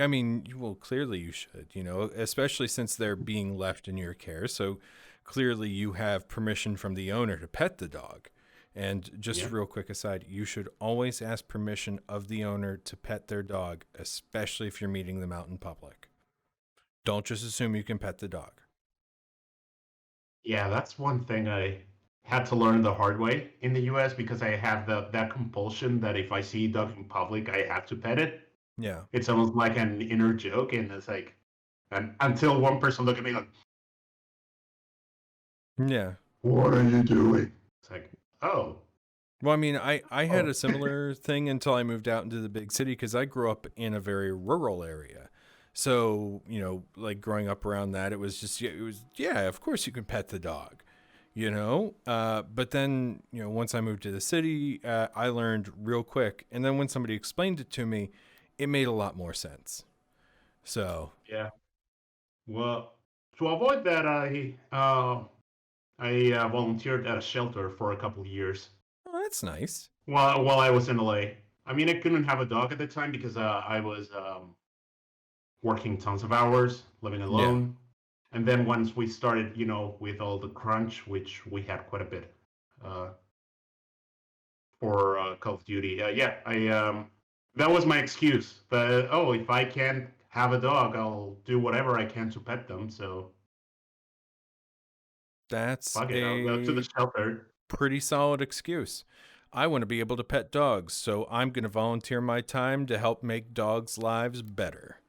I mean, well, clearly you should, especially since they're being left in your care. So clearly you have permission from the owner to pet the dog. And just Yeah. a real quick aside, you should always ask permission of the owner to pet their dog, especially if you're meeting them out in public. Don't just assume you can pet the dog. Yeah, that's one thing I had to learn the hard way in the US because I have that compulsion that if I see a dog in public, I have to pet it. Yeah. It's almost like an inner joke, and it's like, and until one person look at me like, Yeah. "What are you doing?" It's like, "Oh, Well, I mean, I had oh, a similar thing until I moved out into the big city because I grew up in a very rural area. So, like growing up around that, it was just, yeah, of course you can pet the dog, But then, once I moved to the city, I learned real quick. And then when somebody explained it to me, it made a lot more sense. So, yeah." Well, to avoid that, I volunteered at a shelter for a couple of years oh, that's nice. while I was in LA. I mean, I couldn't have a dog at the time because I was working tons of hours, living Yeah. alone. And then once we started, with all the crunch, which we had quite a bit uh, for Call of Duty, yeah, I that was my excuse. But oh, if I can't have a dog, I'll do whatever I can to pet them. So That's fuck it, I'll go to the a shelter. pretty solid excuse. I want to be able to pet dogs, so I'm going to volunteer my time to help make dogs' lives better.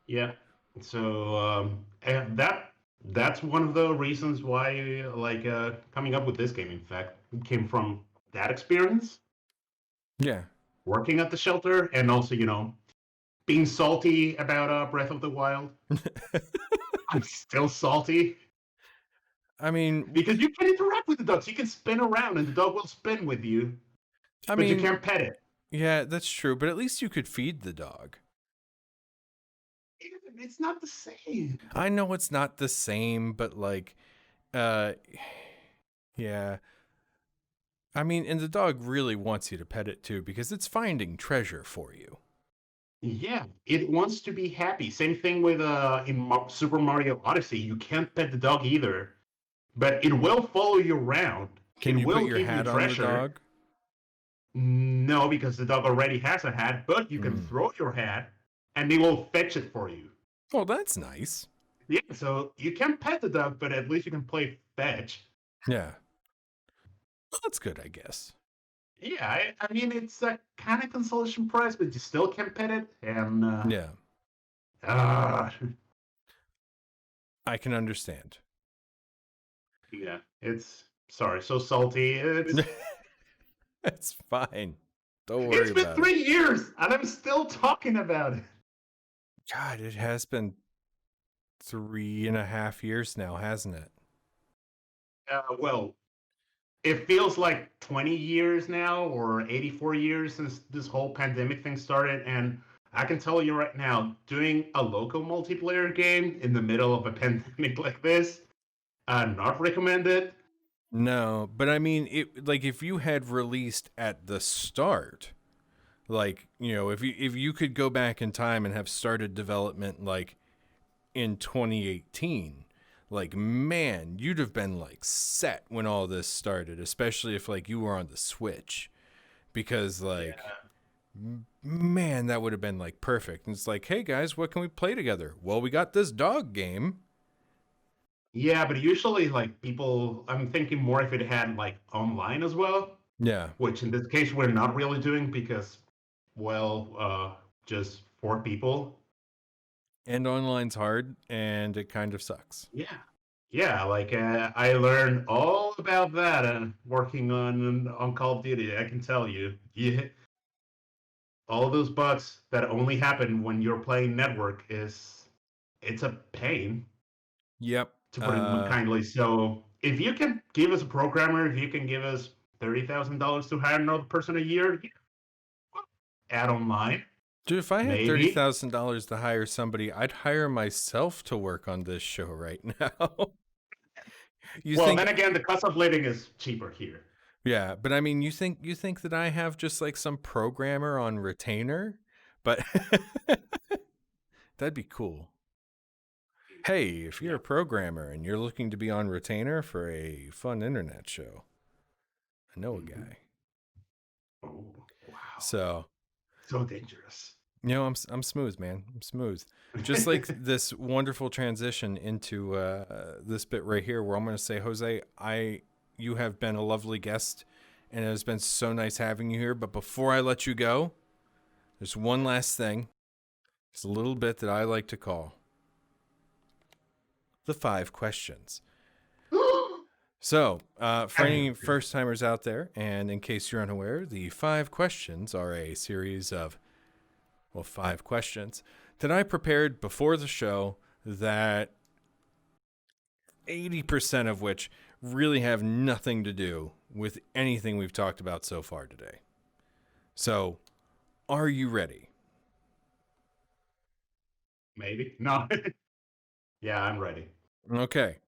Yeah. So and that's one of the reasons why like coming up with this game. In fact, it came from that experience, Yeah. working at the shelter, and also being salty about Breath of the Wild. I'm still salty I mean, because you can interact with the dogs. You can spin around, and the dog will spin with you, I but you mean, can't pet it. yeah, that's true, but at least you could feed the dog. It's not the same. I know it's not the same, but like, uh, yeah. I mean, and the dog really wants you to pet it too because it's finding treasure for you. Yeah, it wants to be happy. Same thing with Super Mario Odyssey. You can't pet the dog either, but it will follow you around. Can It you put will your give you hat on the treasure. dog? No, because the dog already has a hat, but you can throw your hat and they will fetch it for you. Oh, that's nice. Yeah, so you can pet the dog, but at least you can play fetch. Yeah. Well, that's good, I guess. Yeah, I mean, it's a kind of consolation prize, but you still can pet it. And Yeah. I can understand. Yeah, it's sorry, so salty. It's fine. Don't worry It's been about it. 3 years, and I'm still talking about it. God, it has been 3.5 years now, hasn't it? Well, it feels like 20 years now, or 84 years since this whole pandemic thing started, and I can tell you right now, doing a local multiplayer game in the middle of a pandemic like this, not recommended. No, but I mean, if you had released at the start, if you could go back in time and have started development like in 2018, like, man, you'd have been like set when all this started, especially if like you were on the Switch, because like, man, that would have been like perfect. And it's like, hey guys, what can we play together? Well, we got this dog game. Yeah, but usually, like, people, I'm thinking more if it had, like, online as well, Yeah. which in this case we're not really doing because, well, just 4 people. And online's hard and it kind of sucks. Yeah. Yeah, like, I learned all about that working on Call of Duty, I can tell you. Yeah, all those bugs that only happen when you're playing network it's a pain, Yep. to put it kindly. So if you can give us a programmer, if you can give us $30,000 to hire another person a year, yeah, add online, Dude, if I had maybe. $30,000 to hire somebody, I'd hire myself to work on this show right now. You Well, think, then again, the cost of living is cheaper here. yeah, but I mean, you think that I have just like some programmer on retainer? But that'd be cool. Hey, if you're Yeah. a programmer and you're looking to be on retainer for a fun internet show, I know a guy. Oh, wow. So, So dangerous. I'm smooth, man. I'm smooth. Just like this wonderful transition into this bit right here, where I'm going to say, Jose, you have been a lovely guest, and it has been so nice having you here. But before I let you go, there's one last thing. It's a little bit that I like to call the 5 questions. So, for any first timers out there, and in case you're unaware, the 5 questions are a series of 5 questions that I prepared before the show that 80% of which really have nothing to do with anything we've talked about so far today. So, are you ready? Maybe. No. Yeah, I'm ready. Okay.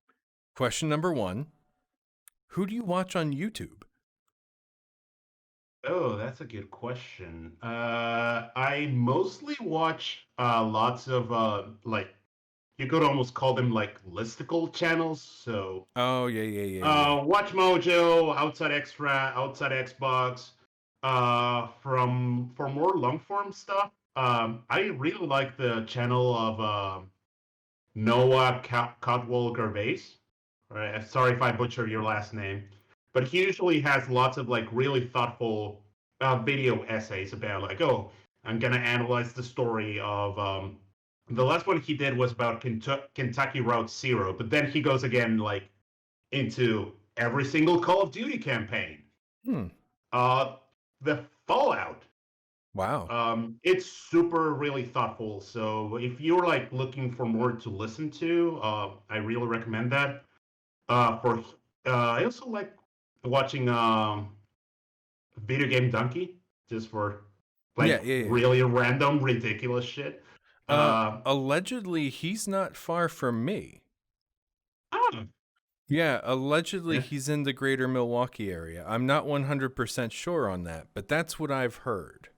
Question number 1. Who do you watch on YouTube? Oh, that's a good question. I mostly watch lots of like, you could almost call them like listicle channels. So Oh, yeah. Watch Mojo, Outside Extra, Outside Xbox. From for more long form stuff, I really like the channel of Noah Cotwell Gervais. Right, sorry if I butcher your last name, but he usually has lots of like really thoughtful video essays about like, oh, I'm gonna analyze the story of the last one he did was about Kentucky Route Zero, but then he goes again like into every single Call of Duty campaign. Hmm. The Fallout. Wow. It's super really thoughtful. So if you're like looking for more to listen to, I really recommend that. For I also like watching Video Game Donkey just for like Yeah. really random, ridiculous shit. Allegedly, he's not far from me. Oh, Yeah, allegedly yeah. he's in the greater Milwaukee area. I'm not 100% sure on that, but that's what I've heard.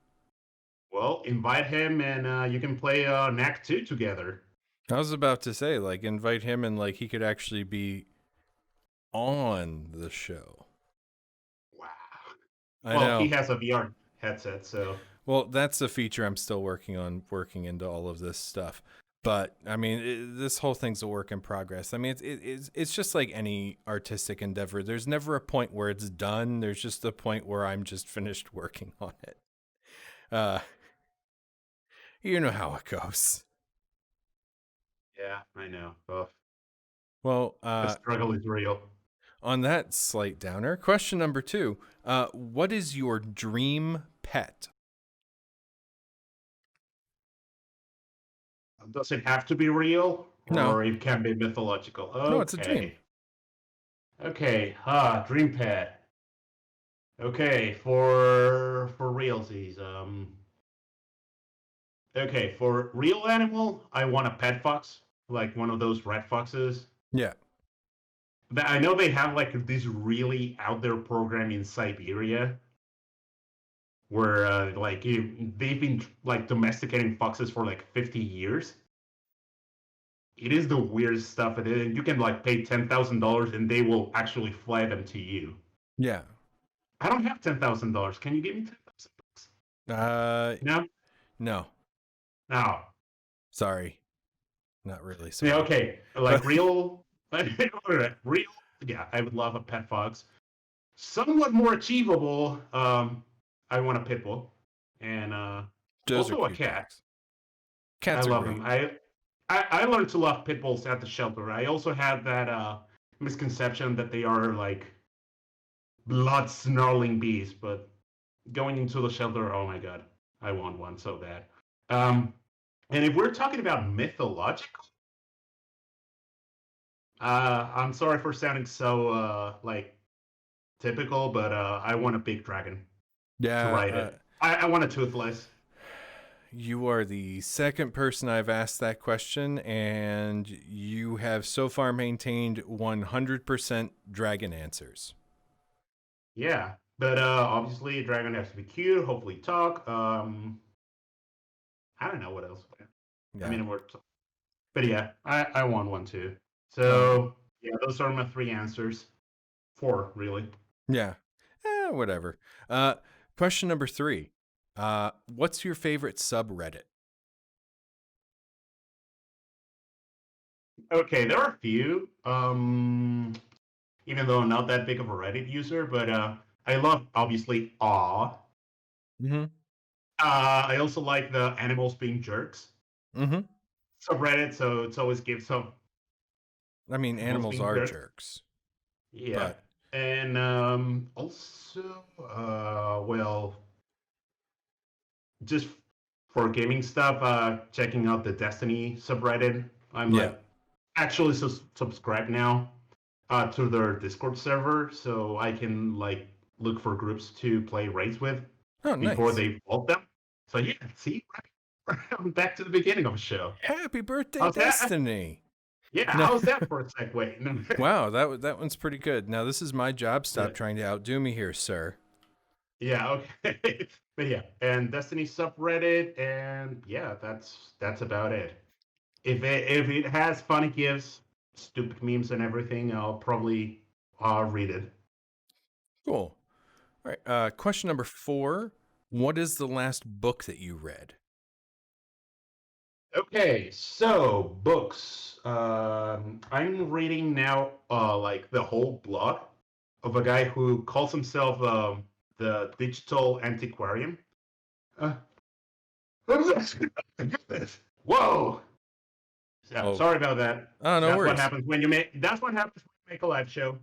Well, invite him and you can play Knack 2 together. I was about to say, like, invite him and, like, he could actually be on the show. Wow. I Well, know. he has a VR headset, so Well, that's the feature I'm still working on, working into all of this stuff. But I mean, this whole thing's a work in progress. I mean, it's just like any artistic endeavor. There's never a point where it's done. There's just a point where I'm just finished working on it. Uh, you know how it goes. yeah, I know. Oh, Well, the struggle is real. on that slight downer, question number 2: what is your dream pet? Does it have to be real, No, or it can be mythological? no, it's a dream. Okay. Dream pet. Okay, for realsies. Okay, for real animal, I want a pet fox, like one of those red foxes. Yeah, But I know they have like this really out there program in Siberia where they've been like domesticating foxes for like 50 years. It is the weirdest stuff. And you can like pay $10,000 and they will actually fly them to you. yeah. I don't have $10,000. Can you give me $10,000? No, No, no. sorry, not really. Sorry. Yeah, okay. Like real, real. Yeah, I would love a pet fox. Somewhat more achievable. I want a pit bull, and Those are also a cute cat. dogs. I Cats are love great. them. I learned to love pit bulls at the shelter. I also had that misconception that they are like blood snarling beasts, but going into the shelter, oh my god, I want one so bad. And if we're talking about mythological, I'm sorry for sounding so like typical, but I want a big dragon to Yeah, ride it. I want a toothless. you are the second person I've asked that question, and you have so far maintained 100% dragon answers. Yeah, but obviously a dragon has to be cute. Hopefully talk. I don't know what else. I Yeah. mean, but yeah, I want one too. Um, So yeah, those are my three answers. Four, really. yeah. Whatever. Question number 3. What's your favorite subreddit? Okay, there are a few. Even though I'm not that big of a Reddit user, but I love obviously Aw. Mm-hmm. I also like the animals being jerks Mm-hmm. subreddit, so it's always gives some I mean, animals animals being are jerks. jerks, Yeah, but and also, well, just for gaming stuff, checking out the Destiny subreddit. I'm yeah. like actually subscribed now to their Discord server, so I can like look for groups to play raids with Oh, before nice. they vault them. So yeah, see, I'm back to the beginning of the show. Happy birthday, How's that? Destiny. Yeah, No. how's that for a segue? Wow, that one's pretty good. Now, this is my job. Yeah. Stop trying to outdo me here, sir. Yeah, okay. But yeah, and Destiny subreddit, and yeah, that's about it. If it has funny gifs, stupid memes, and everything, I'll probably read it. Cool. All right. Question number 4. What is the last book that you read? Okay, so books. I'm reading now, like the whole blog of a guy who calls himself the Digital Antiquarian. Uh, Whoa! So, Oh, sorry about that. oh, no That's what worries. happens when you make. That's what happens when you make a live show.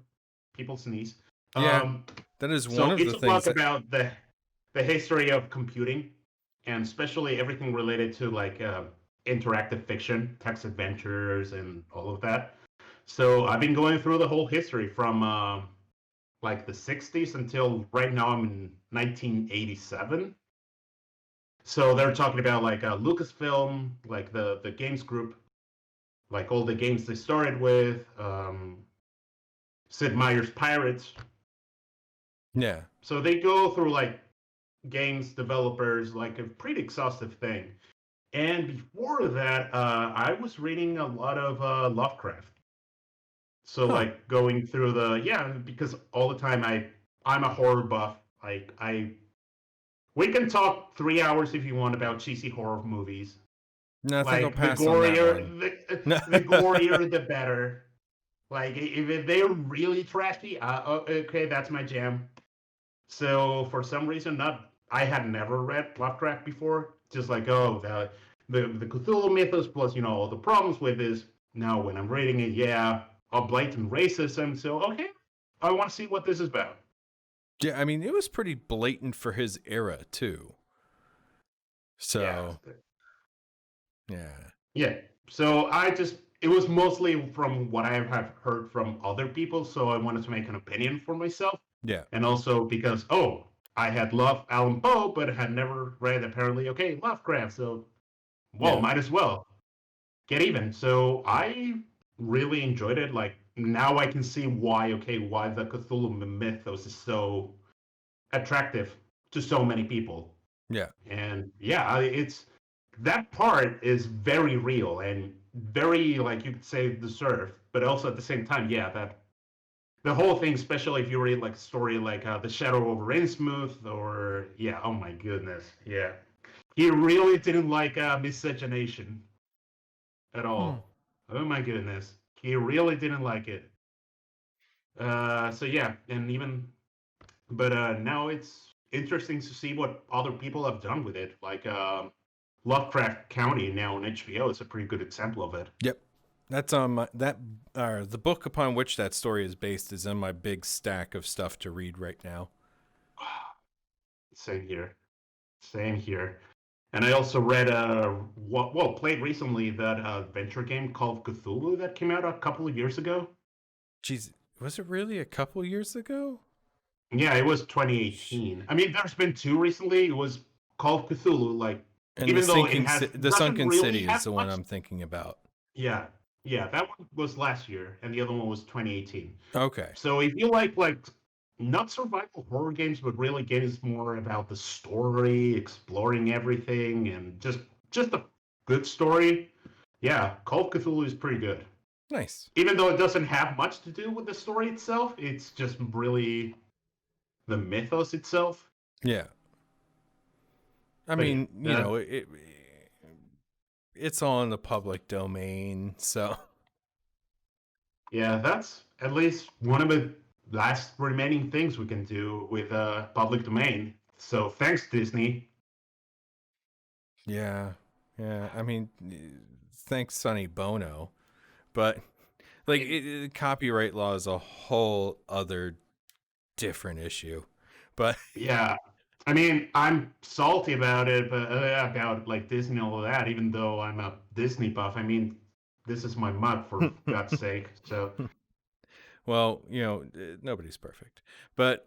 People sneeze. Yeah, that is one So of it's the a things blog that. about the history of computing, and especially everything related to like interactive fiction, text adventures, and all of that. So I've been going through the whole history from like the 60s until right now I'm in 1987. So they're talking about like Lucasfilm, like the games group, like all the games they started with, Sid Meier's Pirates. Yeah. So they go through like games developers, like a pretty exhaustive thing. And before that, I was reading a lot of Lovecraft. So Huh. like going through the, yeah, because all the time I'm a horror buff. Like we can talk 3 hours if you want about cheesy horror movies. No, I think I'll Like the pass on that gorier, one. the gorier, the better. Like if they're really trashy, okay, that's my jam. So for some reason, not I had never read Lovecraft before. Just like the Cthulhu mythos plus all the problems with this. Now when I'm reading it, yeah, a blatant racism. So okay, I want to see what this is about. Yeah, I mean, it was pretty blatant for his era too. Yeah, So, yeah. yeah. So it was mostly from what I have heard from other people. So I wanted to make an opinion for myself. Yeah. And also because I had loved Alan Poe, but had never read apparently Lovecraft. So Yeah. might as well get even. So I really enjoyed it. Like now I can see why the Cthulhu mythos is so attractive to so many people. Yeah. And yeah, it's that part is very real and very, like you could say, deserved, but also at the same time, yeah, that the whole thing, especially if you read like a story like The Shadow over Innsmouth, or yeah, oh my goodness, yeah, he really didn't like miscegenation at Hmm. all. Oh my goodness, he really didn't like it. So yeah, and even but now it's interesting to see what other people have done with it. Like Lovecraft County now on HBO is a pretty good example of it. Yep. That's on my the book upon which that story is based is in my big stack of stuff to read right now. Same here. Same here. And I also read played recently that adventure game called Cthulhu that came out a couple of years ago. Jeez, was it really a couple years ago? Yeah, it was 2018. I mean, there's been two recently. It was called Cthulhu, like And even though it the doesn't Sunken really City is have the one much. I'm thinking about. Yeah, yeah, that one was last year, and the other one was 2018. Okay. So if you like not survival horror games, but really games more about the story, exploring everything, and just a good story, yeah, Call of Cthulhu is pretty good. Nice. Even though it doesn't have much to do with the story itself, it's just really the mythos itself. Yeah. I But mean, yeah, it's all in the public domain, so that's at least one of the last remaining things we can do with public domain. So thanks, Disney. yeah. Yeah. I mean, thanks Sonny Bono, but like copyright law is a whole other different issue. But Yeah, I mean, I'm salty about it, but about like Disney and all of that. Even though I'm a Disney buff, I mean, this is my mug for God's sake. So, well, nobody's perfect. But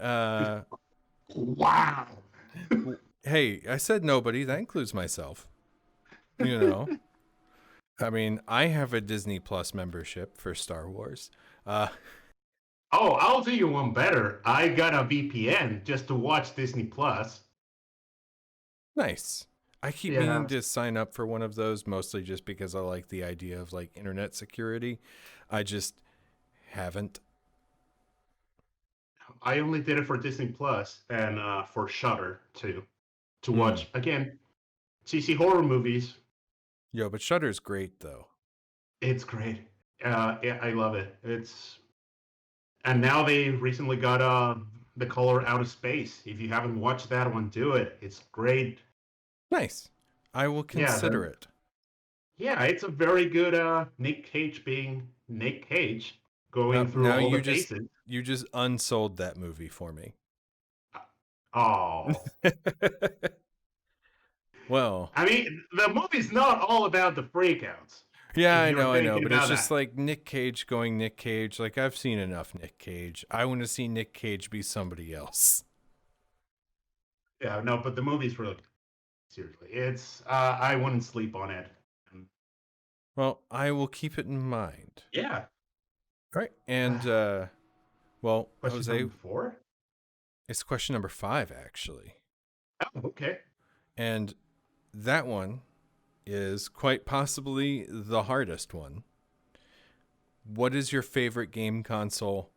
wow. hey, I said nobody, that includes myself. You know. I mean, I have a Disney Plus membership for Star Wars. Oh, I'll do you one better. I got a VPN just to watch Disney Plus. Nice. I keep meaning Yeah, to sign up for one of those, mostly just because I like the idea of like internet security. I just haven't. I only did it for Disney Plus and for Shudder too, to Mm. watch again CC horror movies. Yo, but Shudder's great though. It's great. Yeah, I love it. And now they recently got The Color Out of Space. If you haven't watched that one, do it. It's great. Nice. I will Yeah, consider it. yeah, it's a very good Nick Cage being Nick Cage, Now, going through now all the phases. you just unsold that movie for me. Oh, Well, I mean, the movie's not all about the freakouts. yeah, If I you're know, thinking but it's about just that, like Nick Cage going Nick Cage. Like I've seen enough Nick Cage. I want to see Nick Cage be somebody else. yeah, no, but the movie's really seriously. It's I wouldn't sleep on it. Well, I will keep it in mind. Yeah. All right, and well, Question Jose, number 4. it's question number 5 actually, Oh, okay. and that one is quite possibly the hardest one. What is your favorite game console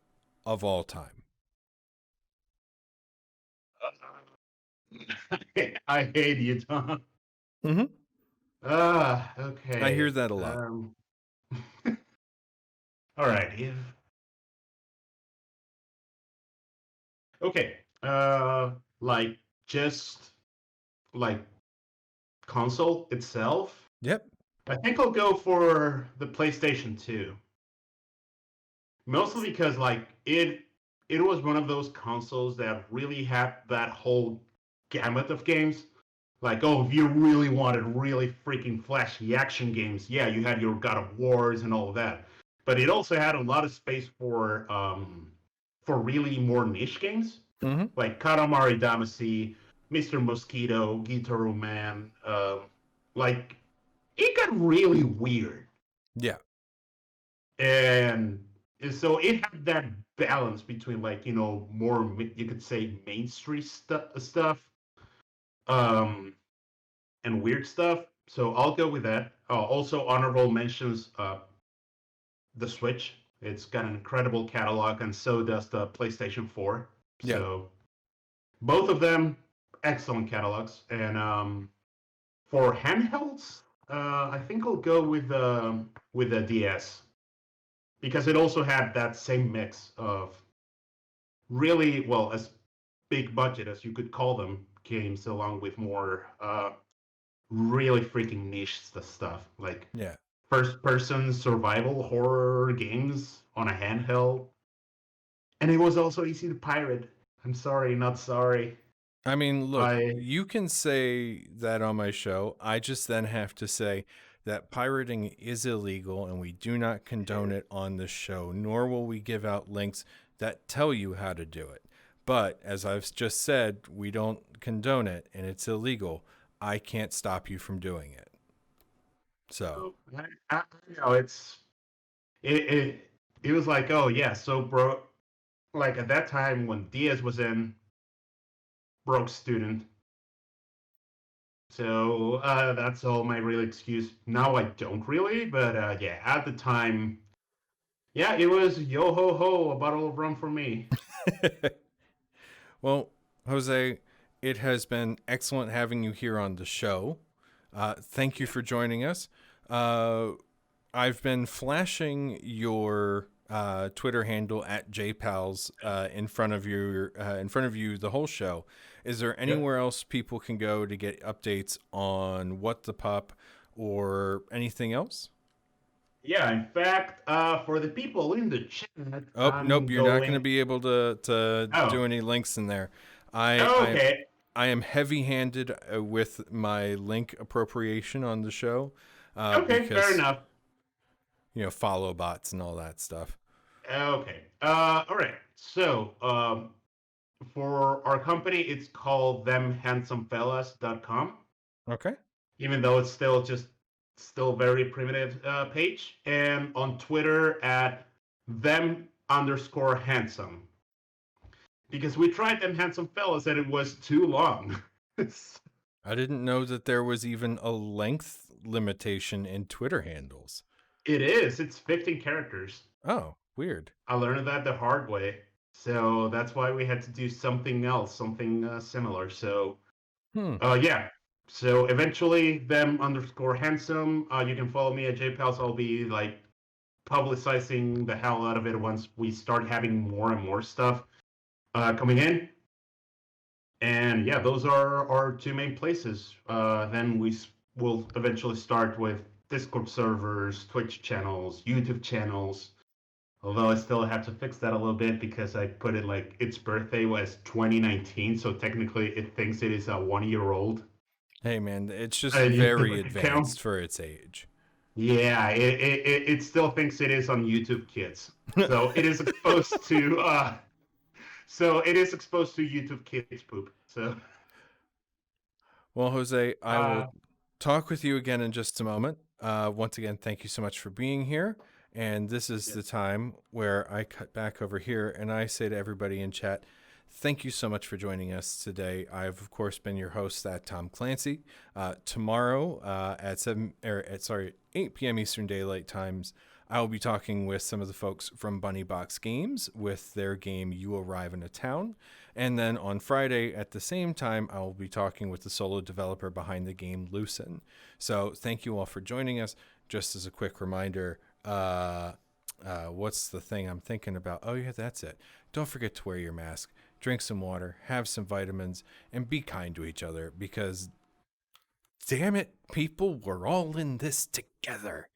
of all time? I hate you, Tom. Mm-hmm. I hear Okay. that a lot. All right. Okay. Like just like console itself. Yep. I think I'll go for the PlayStation 2. Mostly because like it was one of those consoles that really had that whole gamut of games. Like, oh, if you really wanted really freaking flashy action games, yeah, you had your God of Wars and all of that. But it also had a lot of space for really more niche games, Mm-hmm. like Katamari Damacy, Mr. Mosquito, Guitar Man. Like, it got really weird. Yeah. And so it had that balance between like more you could say mainstream stuff um and weird stuff, so I'll go with that. Also honorable mentions, the Switch. It's got an incredible catalog, and so does the PlayStation 4. Yeah. So both of them excellent catalogs. And for handhelds, I think I'll go with the DS, because it also had that same mix of really, well, as big budget as you could call them games, along with more really freaking niche stuff like Yeah. first person survival horror games on a handheld. And it was also easy to pirate. I'm sorry, not sorry. I mean, look, I you can say that on my show. I just then have to say that pirating is illegal and we do not condone it on this show, nor will we give out links that tell you how to do it. But as I've just said, we don't condone it and it's illegal. I can't stop you from doing it. So, I it it was like, oh yeah, so bro, like at that time when Diaz was in, broke student. So that's all my real excuse. Now I don't really, but yeah, at the time, yeah, it was yo ho ho, a bottle of rum for me. well, Jose, it has been excellent having you here on the show. Thank you for joining us. Uh, I've been flashing your Twitter handle at JPals in front of you the whole show. Is there Yep. anywhere else people can go to get updates on What the Pup or anything else? Yeah, in fact, for the people in the chat, Oh, I'm nope, you're not going to going. be able to Oh, do any links in there. I I okay. I am heavy-handed with my link appropriation on the show Okay, fair because enough. follow bots and all that stuff. Okay. All right. So, for our company, it's called themhandsomefellas.com, Okay. even though it's still very primitive page. And on Twitter at them underscore handsome, because we tried them handsome fellas and it was too long. I didn't know that there was even a length limitation in Twitter handles. It is. It's 15 characters. Oh, weird. I learned that the hard way. So that's why we had to do something else, something similar. So, Hmm. yeah. So eventually, them underscore handsome. You can follow me at JPals. I'll be like publicizing the hell out of it once we start having more and more stuff coming in. And yeah, those are our two main places. Then will eventually start with Discord servers, Twitch channels, YouTube channels. Although I still have to fix that a little bit because I put it like its birthday was 2019, so technically it thinks it is a 1 year old Hey, man, it's just very YouTube account. advanced for its age. Yeah, it still thinks it is on YouTube Kids. So it is exposed to YouTube Kids poop. So Well, Jose, I uh will talk with you again in just a moment. Once again, thank you so much for being here. And this is yeah. the time where I cut back over here and I say to everybody in chat, thank you so much for joining us today. I've of course been your host, that Thom Clancy. Tomorrow at 8 p.m. Eastern Daylight Times, I will be talking with some of the folks from Bunny Box Games with their game You Arrive in a Town. And then on Friday at the same time, I will be talking with the solo developer behind the game Lucen. So thank you all for joining us. Just as a quick reminder, what's the thing I'm thinking about? Oh, yeah, that's it. Don't forget to wear your mask, drink some water, have some vitamins, and be kind to each other because, damn it, people, we're all in this together.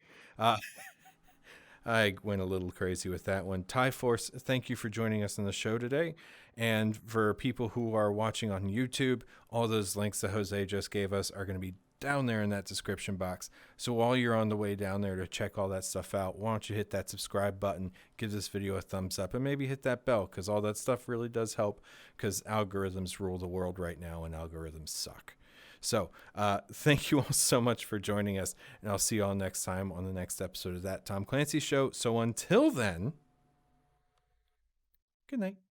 I went a little crazy with that one. Thai Force, thank you for joining us on the show today. And for people who are watching on YouTube, all those links that Jose just gave us are going to be down there in that description box. So while you're on the way down there to check all that stuff out, why don't you hit that subscribe button, give this video a thumbs up, and maybe hit that bell, because all that stuff really does help, because algorithms rule the world right now, and algorithms suck. So thank you all so much for joining us, and I'll see you all next time on the next episode of That Thom Clancy Show. So until then, good night.